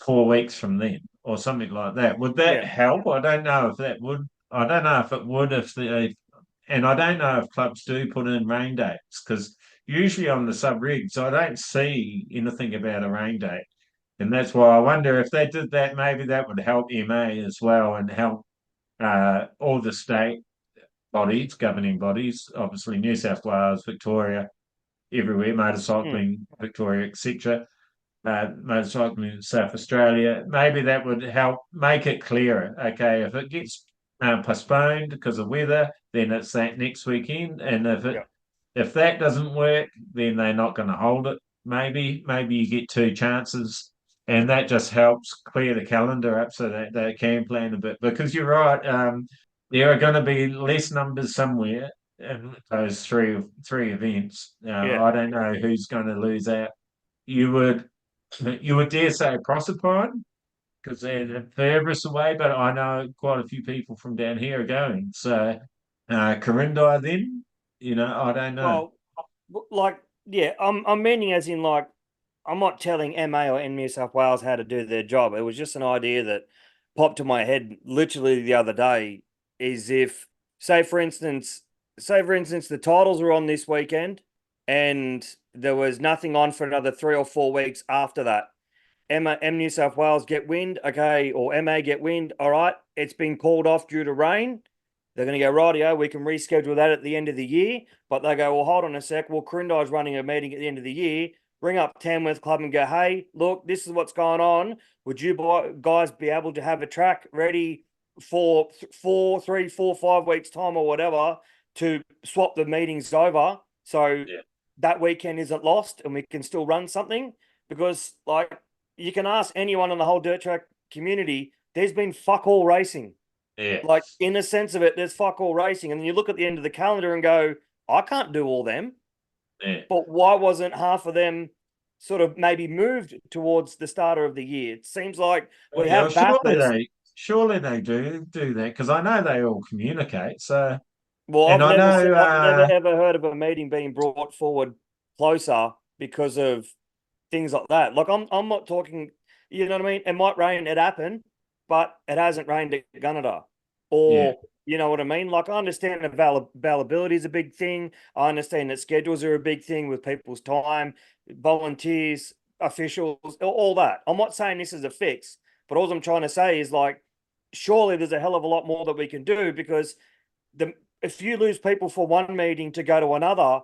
4 weeks from then or something like that. Would that help? I don't know if that would. I don't know if it would and I don't know if clubs do put in rain dates because usually on the sub-rigs, I don't see anything about a rain date. And that's why I wonder if they did that, maybe that would help MA as well and help all the state bodies, governing bodies, obviously New South Wales, Victoria, everywhere, motorcycling, Victoria, etc., motorcycling in South Australia. Maybe that would help make it clearer. Okay, if it gets postponed because of weather, then it's that next weekend, and if that doesn't work, then they're not going to hold it. Maybe you get 2 chances, and that just helps clear the calendar up so that they can plan a bit. Because you're right, there are going to be less numbers somewhere in those three events. I don't know who's going to lose out. You would dare say Proserpine because they're furthest away, but I know quite a few people from down here are going. So Corindi then, I don't know. Well, like, I'm meaning as in like, I'm not telling MA or New South Wales how to do their job. It was just an idea that popped to my head literally the other day. Is if, say for instance, the titles were on this weekend, and there was nothing on for another 3 or 4 weeks after that. New South Wales get wind, okay, or MA get wind. All right, it's been called off due to rain. They're going to go, rightio, we can reschedule that at the end of the year. But they go, well, hold on a sec. Well, Corindi's running a meeting at the end of the year. ring up Tamworth Club and go, hey, look, this is what's going on. Would you guys be able to have a track ready for 3, 4, 5 weeks time or whatever to swap the meetings over so that weekend isn't lost and we can still run something? Because like you can ask anyone in the whole dirt track community, there's been fuck all racing. Yeah. Like in the sense of it, there's fuck all racing. And then you look at the end of the calendar and go, I can't do all them. Yeah. But why wasn't half of them sort of maybe moved towards the starter of the year? It seems like we have surely they do that, because I know they all communicate. So, well, and I've never I know ever heard of a meeting being brought forward closer because of things like that. Like I'm not talking, you know what I mean? It might rain at Appin, but it hasn't rained at Gunnedah. Or you know what I mean? Like I understand availability is a big thing. I understand that schedules are a big thing with people's time, volunteers, officials, all that. I'm not saying this is a fix, but all I'm trying to say is like, surely there's a hell of a lot more that we can do, because if you lose people for one meeting to go to another,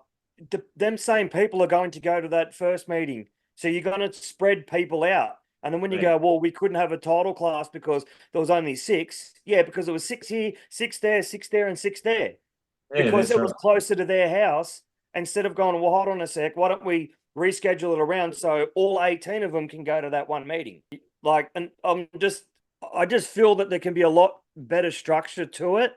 them same people are going to go to that first meeting. So you're going to spread people out. And then when you go, well, we couldn't have a title class because there was only 6. Yeah, because it was 6 here, 6 there, 6 there, and 6 there. Because it was closer to their house. Instead of going, well, hold on a sec, why don't we reschedule it around so all 18 of them can go to that one meeting? Like, and I just feel that there can be a lot better structure to it,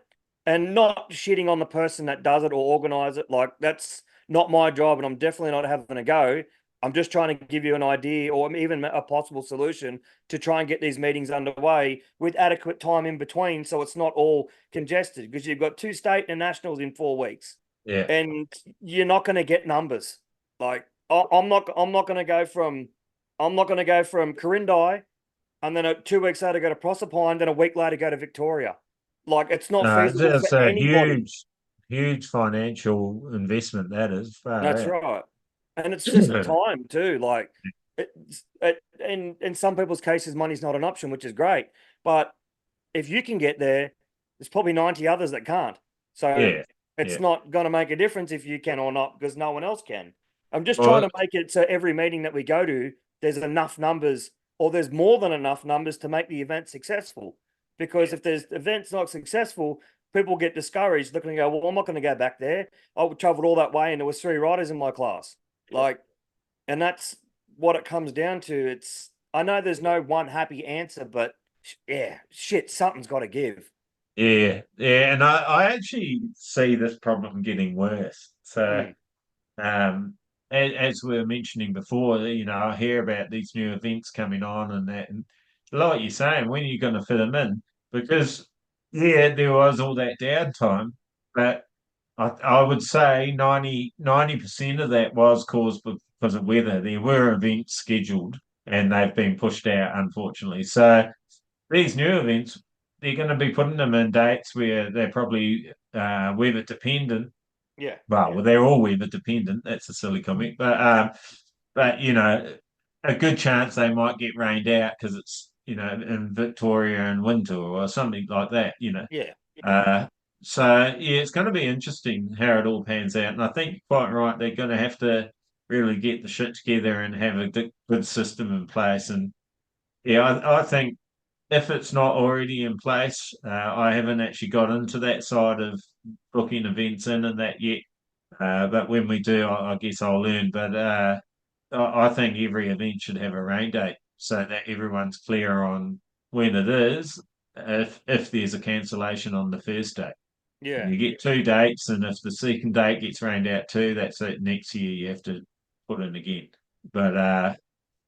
and not shitting on the person that does it or organize it. Like, that's not my job, and I'm definitely not having a go. I'm just trying to give you an idea or even a possible solution to try and get these meetings underway with adequate time in between, so it's not all congested, because you've got 2 state and nationals in 4 weeks. Yeah. And you're not going to get numbers. Like I'm not going to go from Corindai and then 2 weeks later go to Proserpine, then a week later go to Victoria. Like it's not feasible it's for a anybody. huge financial investment, that is. That's right. And it's just time too. Like, in some people's cases, money's not an option, which is great. But if you can get there, there's probably 90 others that can't. So it's not going to make a difference if you can or not, because no one else can. I'm just trying to make it so every meeting that we go to, there's enough numbers, or there's more than enough numbers to make the event successful. Because if there's events not successful, people get discouraged, looking and go, well, I'm not going to go back there. I traveled all that way and there was 3 riders in my class. Like, and that's what it comes down to. I know there's no one happy answer, but something's got to give. And I actually see this problem getting worse. So, as we were mentioning before, I hear about these new events coming on and that, and like you're saying, when are you going to fit them in? Because there was all that downtime, but I would say 90% of that was caused because of weather. There were events scheduled and they've been pushed out, unfortunately. So these new events, they're going to be putting them in dates where they're probably weather dependent. Yeah. Well, they're all weather dependent. That's a silly comment, but a good chance they might get rained out because it's in Victoria and winter or something like that. So it's going to be interesting how it all pans out, and I think quite right, they're going to have to really get the shit together and have a good system in place. And I think if it's not already in place, I haven't actually got into that side of booking events in and that yet. But when we do, I guess I'll learn. But I think every event should have a rain date so that everyone's clear on when it is, if there's a cancellation on the first day. Yeah. You get 2 dates, and if the second date gets rained out too, that's it. Next year you have to put in again. But I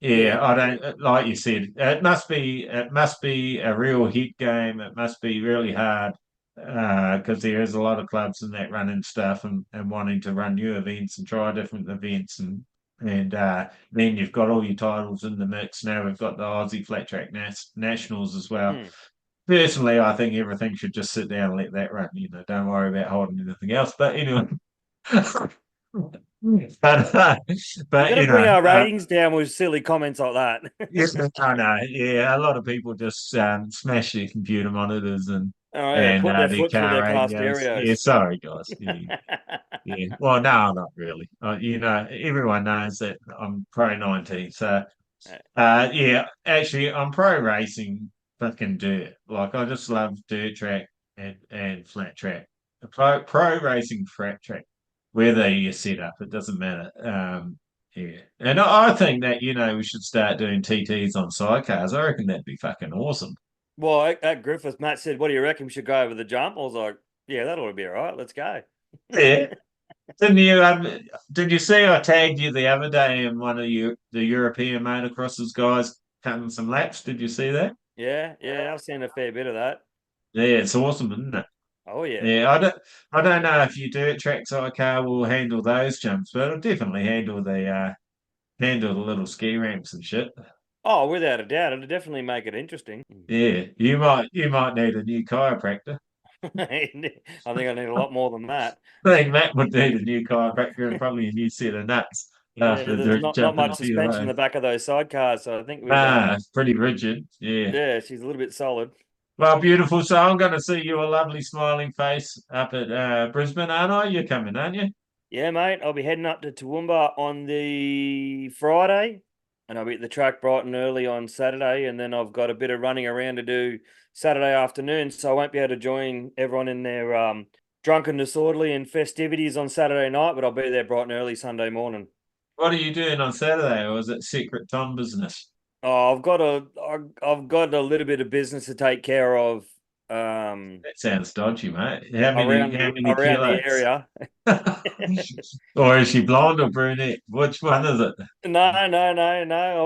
don't, like you said, it must be a real hit game. It must be really hard because there is a lot of clubs in that running stuff and wanting to run new events and try different events, and then you've got all your titles in the mix. Now we've got the Aussie Flat Track Nationals as well. Personally, I think everything should just sit down and let that run. Don't worry about holding anything else. But anyway, but bring our ratings down with silly comments like that. Yes, I know. Yeah, a lot of people just smash their computer monitors and Oh yeah, and put their the foot through car their car radios. Yeah, stereos. sorry guys. Yeah. Well, no, not really. Everyone knows that I'm pro 19. So, yeah, actually, I'm pro racing fucking dirt. Like, I just love dirt track and flat track. Pro racing flat track, whether you set up, it doesn't matter. Yeah. And I think that, we should start doing TTs on sidecars. I reckon that'd be fucking awesome. Well, at Griffith, Matt said, "What do you reckon? We should go over the jump." I was like, "Yeah, that ought to be all right. Let's go." Yeah. Did you see I tagged you the other day in one of the European motocrossers guys cutting some laps? Did you see that? Yeah, I've seen a fair bit of that. Yeah, it's awesome, isn't it? Oh yeah. Yeah, I don't know if your dirt track sidecar will handle those jumps, but it'll definitely handle the little ski ramps and shit. Oh, without a doubt, it'll definitely make it interesting. Yeah, you might need a new chiropractor. I think I need a lot more than that. I think Matt would need a new chiropractor and probably a new set of nuts Yeah, after there's not jumping much a few suspension in loads. the back of those sidecars, so I think we'd It's pretty rigid. Yeah. yeah, she's a little bit solid. Well, beautiful. So I'm going to see you a lovely smiling face up at Brisbane, aren't I? You're coming, aren't you? Yeah, mate, I'll be heading up to Toowoomba on the Friday, and I'll be at the track bright and early on Saturday, and then I've got a bit of running around to do Saturday afternoon, so I won't be able to join everyone in their drunken disorderly and festivities on Saturday night, but I'll be there bright and early Sunday morning. What are you doing on Saturday, or is it secret Tom business? Oh, I've got a little bit of business to take care of That sounds dodgy, mate. How many around how many around the kilos? area. Or is she blonde or brunette? Which one is it? No.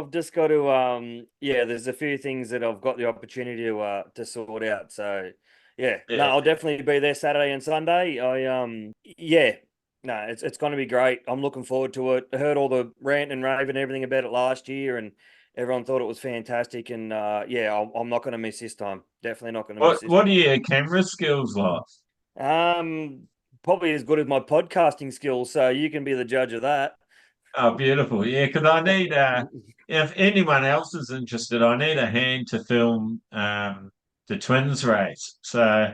I've just got to yeah, there's a few things that I've got the opportunity to sort out. So yeah, no, Yeah. I'll definitely be there Saturday and Sunday. Yeah. No, it's gonna be great. I'm looking forward to it. I heard all the rant and rave and everything about it last year and everyone thought it was fantastic and yeah, I'm not gonna miss this time. Definitely not gonna miss What this what are your camera skills like? probably as good as my podcasting skills, so you can be the judge of that. Oh, beautiful. Yeah, because I need if anyone else is interested, I need a hand to film the twins race. So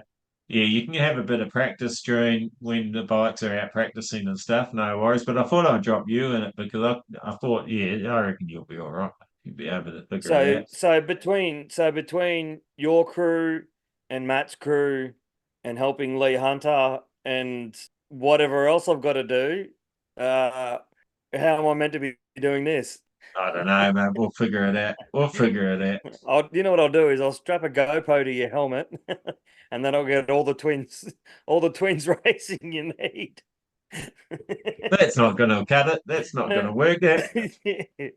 yeah, you can have a bit of practice during when the bikes are out practicing and stuff, no worries. But I thought I'd drop you in it because I thought, yeah, I reckon you'll be all right. You'll be able to figure it So out. between your crew and Matt's crew and helping Lee Hunter and whatever else I've got to do, how am I meant to be doing this? I don't know, man. We'll figure it out. We'll figure it out. You know what I'll do is I'll strap a GoPro to your helmet, and then I'll get all the twins racing you need. That's not going to cut it. That's not going to work. Our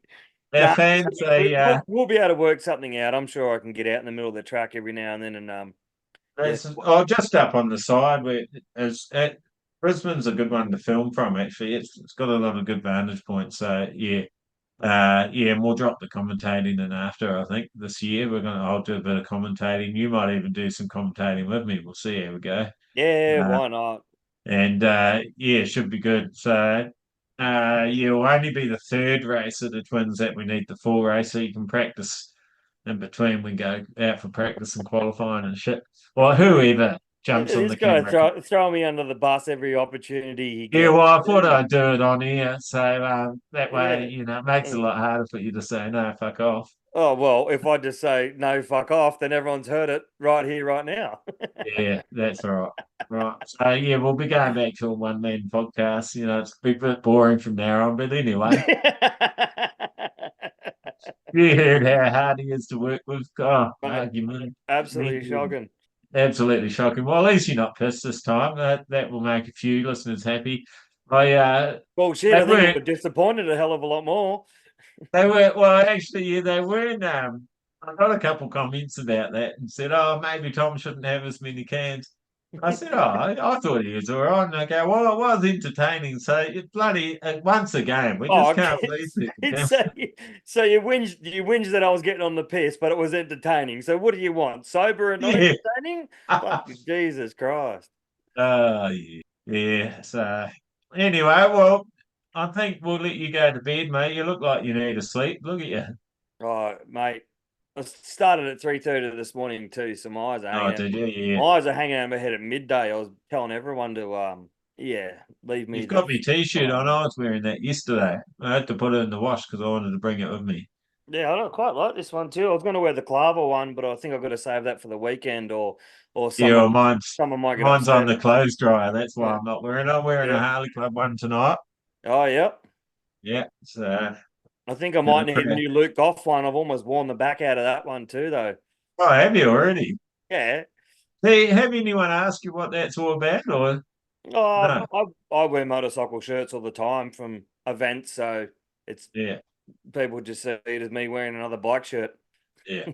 Nah, fans, they we'll be able to work something out. I'm sure I can get out in the middle of the track every now and then and yeah. just up on the side where Brisbane's a good one to film from. Actually, it's got a lot of good vantage points. So yeah, yeah, and we'll drop the commentating in after. I think this year I'll do a bit of commentating. You might even do some commentating with me. We'll see how we go. Yeah, Uh, why not? and yeah, should be good. So yeah, it'll only be the third race of the twins that we need the full race, so you can practice in between. We go out for practice and qualifying and shit. Well, whoever jumps on This the guy camera. throw me under the bus every opportunity he Yeah, gets. well, I thought I'd do it on here, so that way, Yeah. it makes it a lot harder for you to say no, fuck off. Oh well, if I just say no, fuck off, then everyone's heard it right here, right now. Yeah, that's all right. Right. So yeah, we'll be going back to a one man podcast. It's a bit boring from now on, but anyway, you heard how hard he is to work with. Oh, Mate, argument. absolutely shocking. Absolutely shocking. Well, at least you're not pissed this time. That will make a few listeners happy. I Well, shit, they I think you weren't were disappointed a hell of a lot more. they were well actually yeah, they weren't I got a couple comments about that and said, oh, maybe Tom shouldn't have as many cans. I said, oh, I thought he was all right. And I go, well, it was entertaining. So it bloody once a game. We Oh, just okay. can't please people. So you whinged that I was getting on the piss, but it was entertaining. So what do you want? Sober and not Yeah. entertaining? Fuck, Jesus Christ. Oh yeah. Yeah. So anyway, well, I think we'll let you go to bed, mate. You look like you need to sleep. Look at you. Oh, mate. I started at 3:30 this morning too, so my eyes are Oh, hanging out. did you? Yeah. My eyes are hanging out my head at midday. I was telling everyone to leave me You've got me t-shirt on. alone. I was wearing that yesterday. I had to put it in the wash because I wanted to bring it with me. Yeah, I don't quite like this one too. I was going to wear the Clava one, but I think I've got to save that for the weekend, or Yeah, well, someone might get mine's on upset. the clothes dryer. That's why Yeah, I'm not wearing it. I'm wearing a yeah. Harley Club one tonight. Oh, yep. Yeah, so I think I gonna might need a crack. new Luke Goff one. I've almost worn the back out of that one too, though. Oh, have you already? Yeah. Hey, have anyone asked you what that's all about, or no? I wear motorcycle shirts all the time from events, so it's Yeah, people just see it as me wearing another bike shirt. yeah.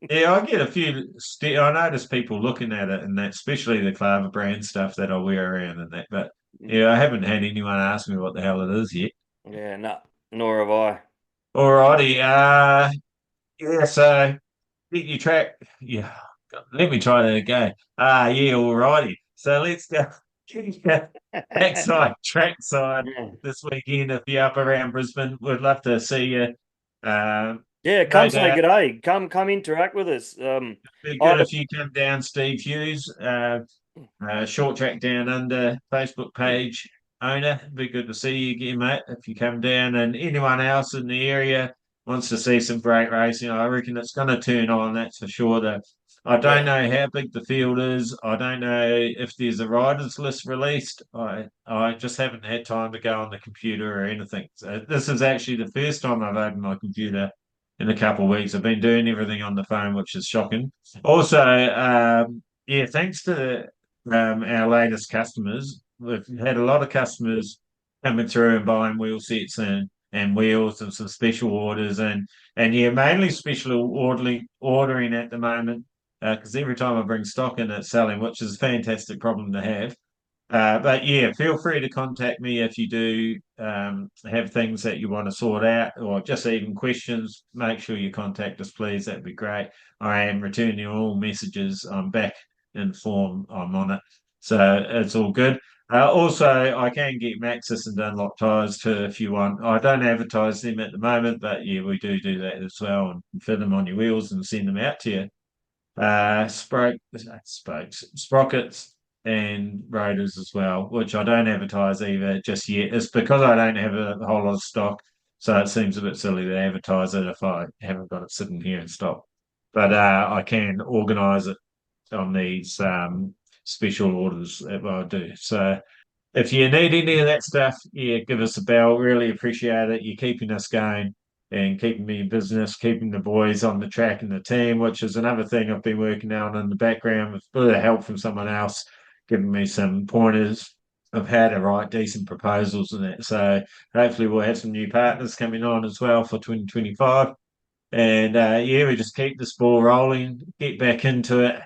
Yeah, I get a few. I notice people looking at it, and that, especially the Claver brand stuff that I wear around and that. But yeah, I haven't had anyone ask me what the hell it is yet. Yeah, no, nor have I. Alrighty, yeah. So get your track. Yeah, let me try that again. Yeah, alrighty. So let's go. Backside, trackside Yeah. this weekend. If you're up around Brisbane, we'd love to see you. Yeah, No come say doubt. good day. Come interact with us. Be I good if you come down, Steve Hughes, short track down under Facebook page owner. Be good to see you again, mate. If you come down, and anyone else in the area wants to see some great racing, I reckon it's going to turn on. That's for sure. I don't yeah. know how big the field is. I don't know if there's a riders list released. I just haven't had time to go on the computer or anything. So this is actually the first time I've opened my computer in a couple of weeks. I've been doing everything on the phone, which is shocking. Also, yeah, thanks to our latest customers, we've had a lot of customers coming through and buying wheel sets and wheels and some special orders and yeah, mainly special ordering at the moment because every time I bring stock in, it's selling, which is a fantastic problem to have. But yeah, feel free to contact me if you do have things that you want to sort out or just even questions. Make sure you contact us, please. That'd be great. I am returning all messages. I'm back in form. I'm on it. So it's all good. Also, I can get Maxis and Dunlop tyres too if you want. I don't advertise them at the moment, but yeah, we do that as well and fit them on your wheels and send them out to you. Sprockets and rotors as well, which I don't advertise either just yet. It's because I don't have a whole lot of stock, so it seems a bit silly to advertise it if I haven't got it sitting here in stock. But I can organise it on these special orders if I do. So if you need any of that stuff, yeah, give us a bell. Really appreciate it. You're keeping us going and keeping me in business, keeping the boys on the track and the team, which is another thing I've been working on in the background with a bit of help from someone else, giving me some pointers of how to write decent proposals and that. So hopefully we'll have some new partners coming on as well for 2025. And yeah, we just keep this ball rolling, get back into it.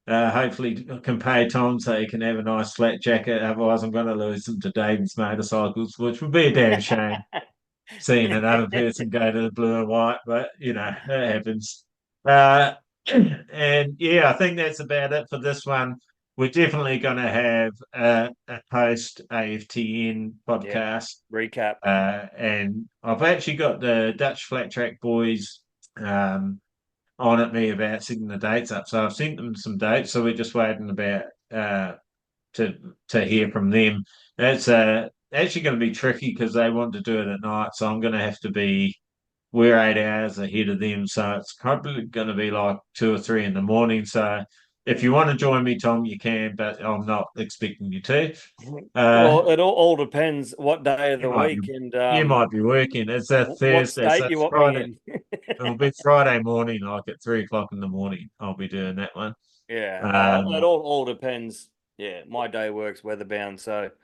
Hopefully, I can pay Tom so he can have a nice flat jacket. Otherwise, I'm going to lose him to David's motorcycles, which would be a damn shame. Seeing another person go to the blue and white, but you know, it happens. Uh, and yeah, I think that's about it for this one. We're definitely going to have a post AFTN Yeah. podcast. Recap. And I've actually got the Dutch Flat Track boys on at me about setting the dates up. So I've sent them some dates. So we're just waiting about to hear from them. It's actually going to be tricky because they want to do it at night. So I'm going to have to be we're 8 hours ahead of them. So it's probably going to be like 2 or 3 in the morning. So if you want to join me, Tom, you can, but I'm not expecting you to. Well, it all depends what day of You the might be week and you might be working. It's a what Thursday, so state you it's want me Friday. in. It'll be Friday morning, like at 3 o'clock in the morning. I'll be doing that one. Yeah, it Um, all depends. Yeah, my day works weather bound, so it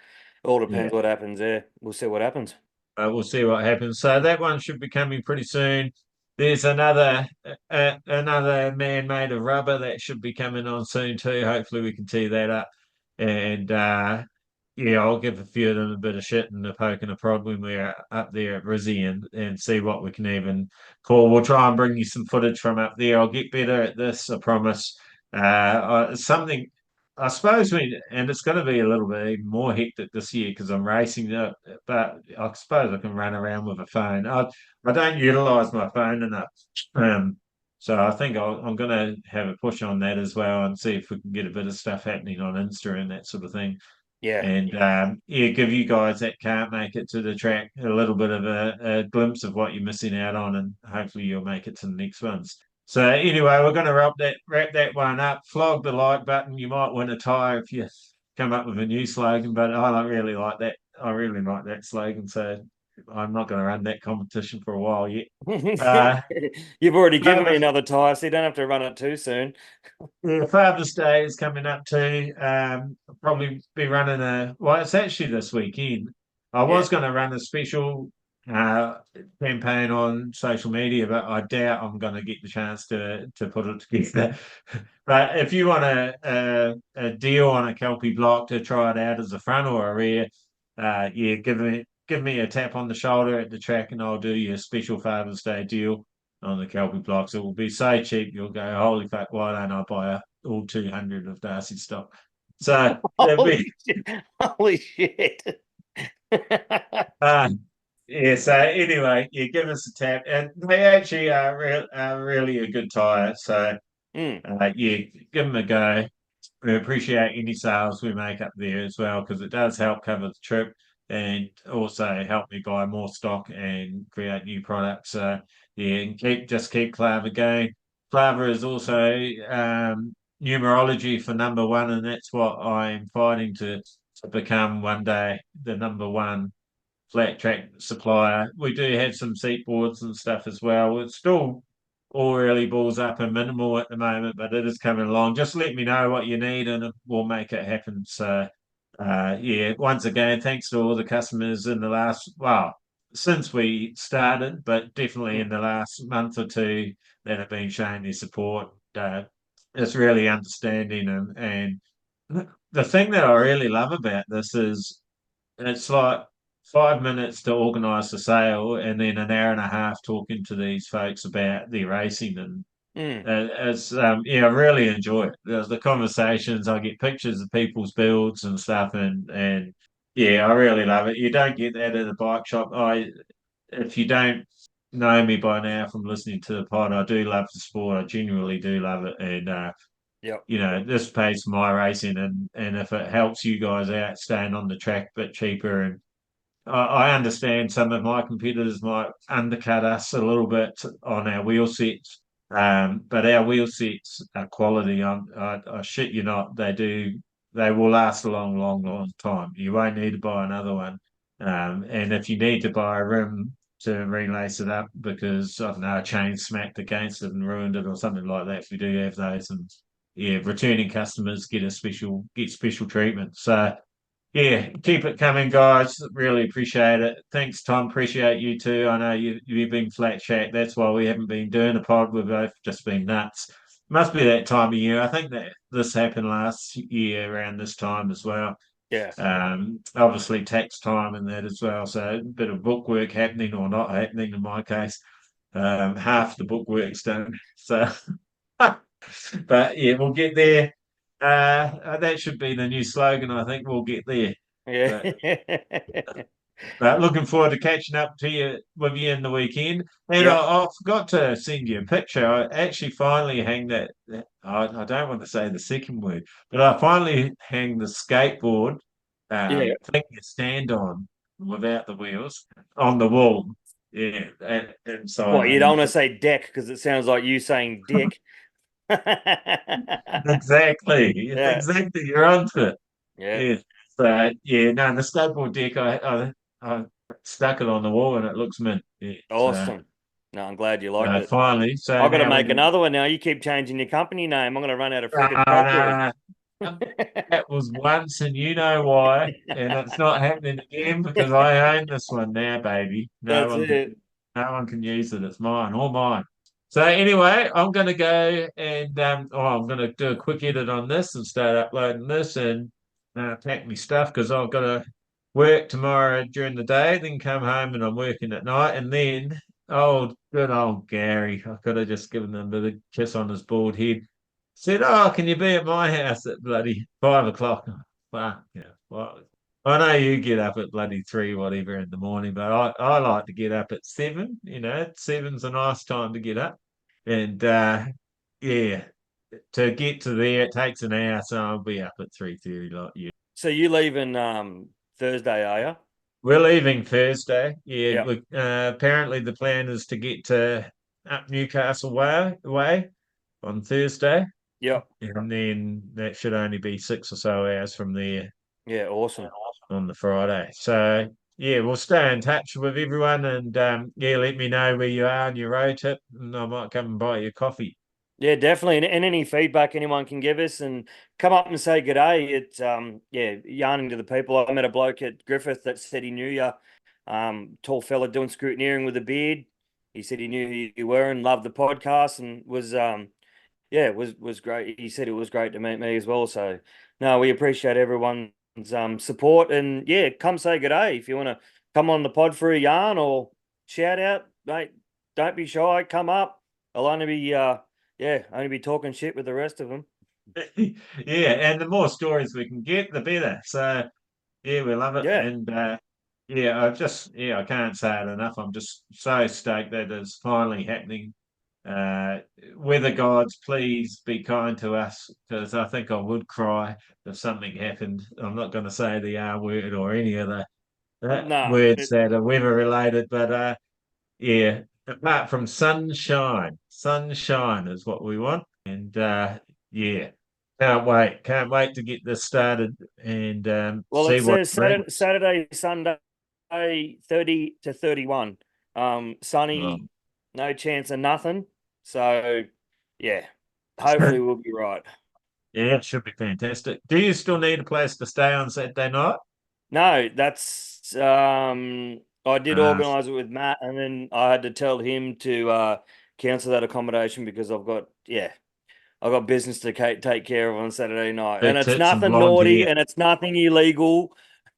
all yeah, depends what happens there. We'll see what happens. we'll see what happens. So that one should be coming pretty soon. There's another man made of rubber that should be coming on soon too. Hopefully we can tee that up. And yeah, I'll give a few of them a bit of shit and a poke and a prod when we're up there at Rizzy and see what we can even call. We'll try and bring you some footage from up there. I'll get better at this, I promise. Something I suppose and it's going to be a little bit even more hectic this year because I'm racing it, but I suppose I can run around with a phone. I don't utilize my phone enough. Um, So I think I'm going to have a push on that as well and see if we can get a bit of stuff happening on Insta and that sort of thing. Yeah. And yeah, give you guys that can't make it to the track a little bit of a glimpse of what you're missing out on, and hopefully you'll make it to the next ones. So anyway, we're going to wrap that one up. Flog the like button. You might win a tie if you come up with a new slogan, but I don't really like that. I really like that slogan, so I'm not going to run that competition for a while yet. You've already given me Father's, another tire, so you don't have to run it too soon. yeah, Father's Day is coming up too. I'll probably be running well, it's actually this weekend. I Yeah. was going to run a special uh, campaign on social media, but I doubt I'm going to get the chance to put it together. But if you want a deal on a Kelpie block to try it out as a front or a rear, yeah, give me a tap on the shoulder at the track, and I'll do you a special Father's Day deal on the Kelpie blocks. It will be so cheap, you'll go, holy fuck, why don't I buy all 200 of Darcy's stock? So that'd Holy be, shit. Holy shit. uh, yeah. So anyway, yeah, give us a tap, and they actually are really a good tire. So Mm, yeah, give them a go. We appreciate any sales we make up there as well, because it does help cover the trip and also help me buy more stock and create new products. So yeah, and keep Claver going. Claver is also numerology for number one, and that's what I'm fighting to become one day, the number one flat track supplier. We do have some seat boards and stuff as well. It's still all early balls up and minimal at the moment, but it is coming along. Just let me know what you need and we'll make it happen. So, yeah, once again, thanks to all the customers in the since we started, but definitely in mm, the last month or two that have been showing their support. It's really understanding, and the thing that I really love about this is it's like 5 minutes to organise the sale, and then an hour and a half talking to these folks about their racing, and mm. it's yeah, I really enjoy it. There's the conversations. I get pictures of people's builds and stuff, and yeah, I really love it. You don't get that at a bike shop. If you don't know me by now from listening to the pod, I do love the sport. I genuinely do love it, and Yep. this pays for my racing, and if it helps you guys out staying on the track a bit cheaper, and I understand some of my competitors might undercut us a little bit on our wheel sets, but our wheel sets are quality. I shit you not, they will last a long, long, long time. You won't need to buy another one, and if you need to buy a rim to relace it up because I don't know a chain smacked against it and ruined it or something like that, we do have those, and yeah, returning customers get special treatment. So yeah, keep it coming, guys. Really appreciate it. Thanks, Tom. Appreciate you too. I know you've been flat chat. That's why we haven't been doing a pod. We've both just been nuts. Must be that time of year. I think that this happened last year around this time as well. Yeah. Obviously tax time and that as well. So a bit of bookwork happening or not happening in my case. Half the bookwork's done. So, but yeah, we'll get there. That should be the new slogan. I think we'll get there. Yeah. But looking forward to catching up to you with you in the weekend. And Yep. I forgot to send you a picture. I actually finally hang I don't want to say the second word, but I finally hang the skateboard Yeah. thing you stand on without the wheels on the wall. Yeah, inside What, you don't want to the say deck because it sounds like you saying dick. exactly. It's Yeah. exactly. You're onto it. Yeah. Yeah. So yeah, no, the skateboard deck, I stuck it on the wall and it looks mint. Yeah. So Awesome. No, I'm glad you liked it. finally, so I've got to now we make can. another one now. You keep changing your company name. I'm going to run out of freaking No, chalkboard. no, no. That was once, and you know why, and it's not happening again because I own this one now, baby. That's it. No one can use it. It's mine, all mine. So anyway, I'm going to go and I'm going to do a quick edit on this and start uploading this and pack my stuff because I've got to work tomorrow during the day, then come home and I'm working at night, and then good old Gary, I could have just given him a bit of kiss on his bald head. Said, "Oh, can you be at my house at bloody 5 o'clock?" Fuck yeah. Well, I know you get up at bloody three, whatever, in the morning, but I like to get up at 7. Seven's a nice time to get up. And yeah, to get to there it takes an hour, so I'll be up at 3:30 like you. So you leaving Thursday, are you? We're leaving Thursday. Yeah, Yep. apparently the plan is to get to up Newcastle way on Thursday, Yep. and then that should only be 6 or so hours from there Yeah, awesome. on the Friday. So yeah, we'll stay in touch with everyone, and yeah, let me know where you are on your road trip, and I might come and buy you coffee. Yeah, definitely. And any feedback anyone can give us and come up and say good day. It's yeah, yarning to the people. I met a bloke at Griffith that said he knew you. Tall fella doing scrutineering with a beard. He said he knew who you were and loved the podcast and was yeah, was great. He said it was great to meet me as well. So no, we appreciate everyone's support and yeah, come say good day if you want to come on the pod for a yarn or shout out, mate. Don't be shy. Come up. I'll only be only be talking shit with the rest of them. Yeah, and the more stories we can get, the better. So yeah, we love it. Yeah. And yeah, I can't say it enough. I'm just so stoked that it's finally happening. Weather gods, please be kind to us, because I think I would cry if something happened. I'm not going to say the R word or any of the Nah. words that are weather related, but yeah, apart from sunshine is what we want. And yeah, can't wait to get this started and Well, it see what says brings. Saturday, Sunday, 30 to 31. Sunny, no chance of nothing. So yeah, hopefully we'll be right. Yeah, it should be fantastic. Do you still need a place to stay on Saturday night? No, that's I did Uh, organise it with Matt and then I had to tell him to cancel that accommodation because I've got business to take care of on Saturday night. And big it's tits and nothing blonde naughty hair. and it's nothing illegal.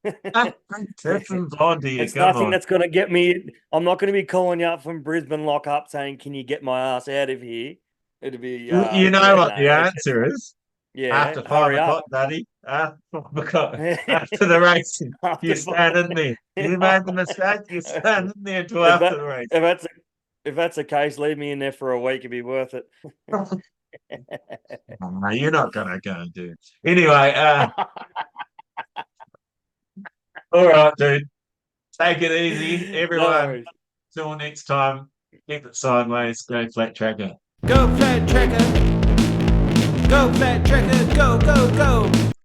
Tits and blonde hair, It's come nothing on. that's going to get me. I'm not going to be calling you up from Brisbane lockup saying, "Can you get my ass out of here?" It'll be, You know what the no, answer is? yeah, After five hurry up. o'clock, Daddy. After 5 o'clock, after the racing, you After stand in there. You made the mistake. You stand in there until if after that the race. if that's the case, leave me in there for a week. It'd be worth it. No, you're not gonna go and do it. Anyway, all right, dude. Take it easy, No everyone. worries. Till next time. Keep it sideways. Go flat tracker. Go flat tracker. Go flat tracker. Go, go, go.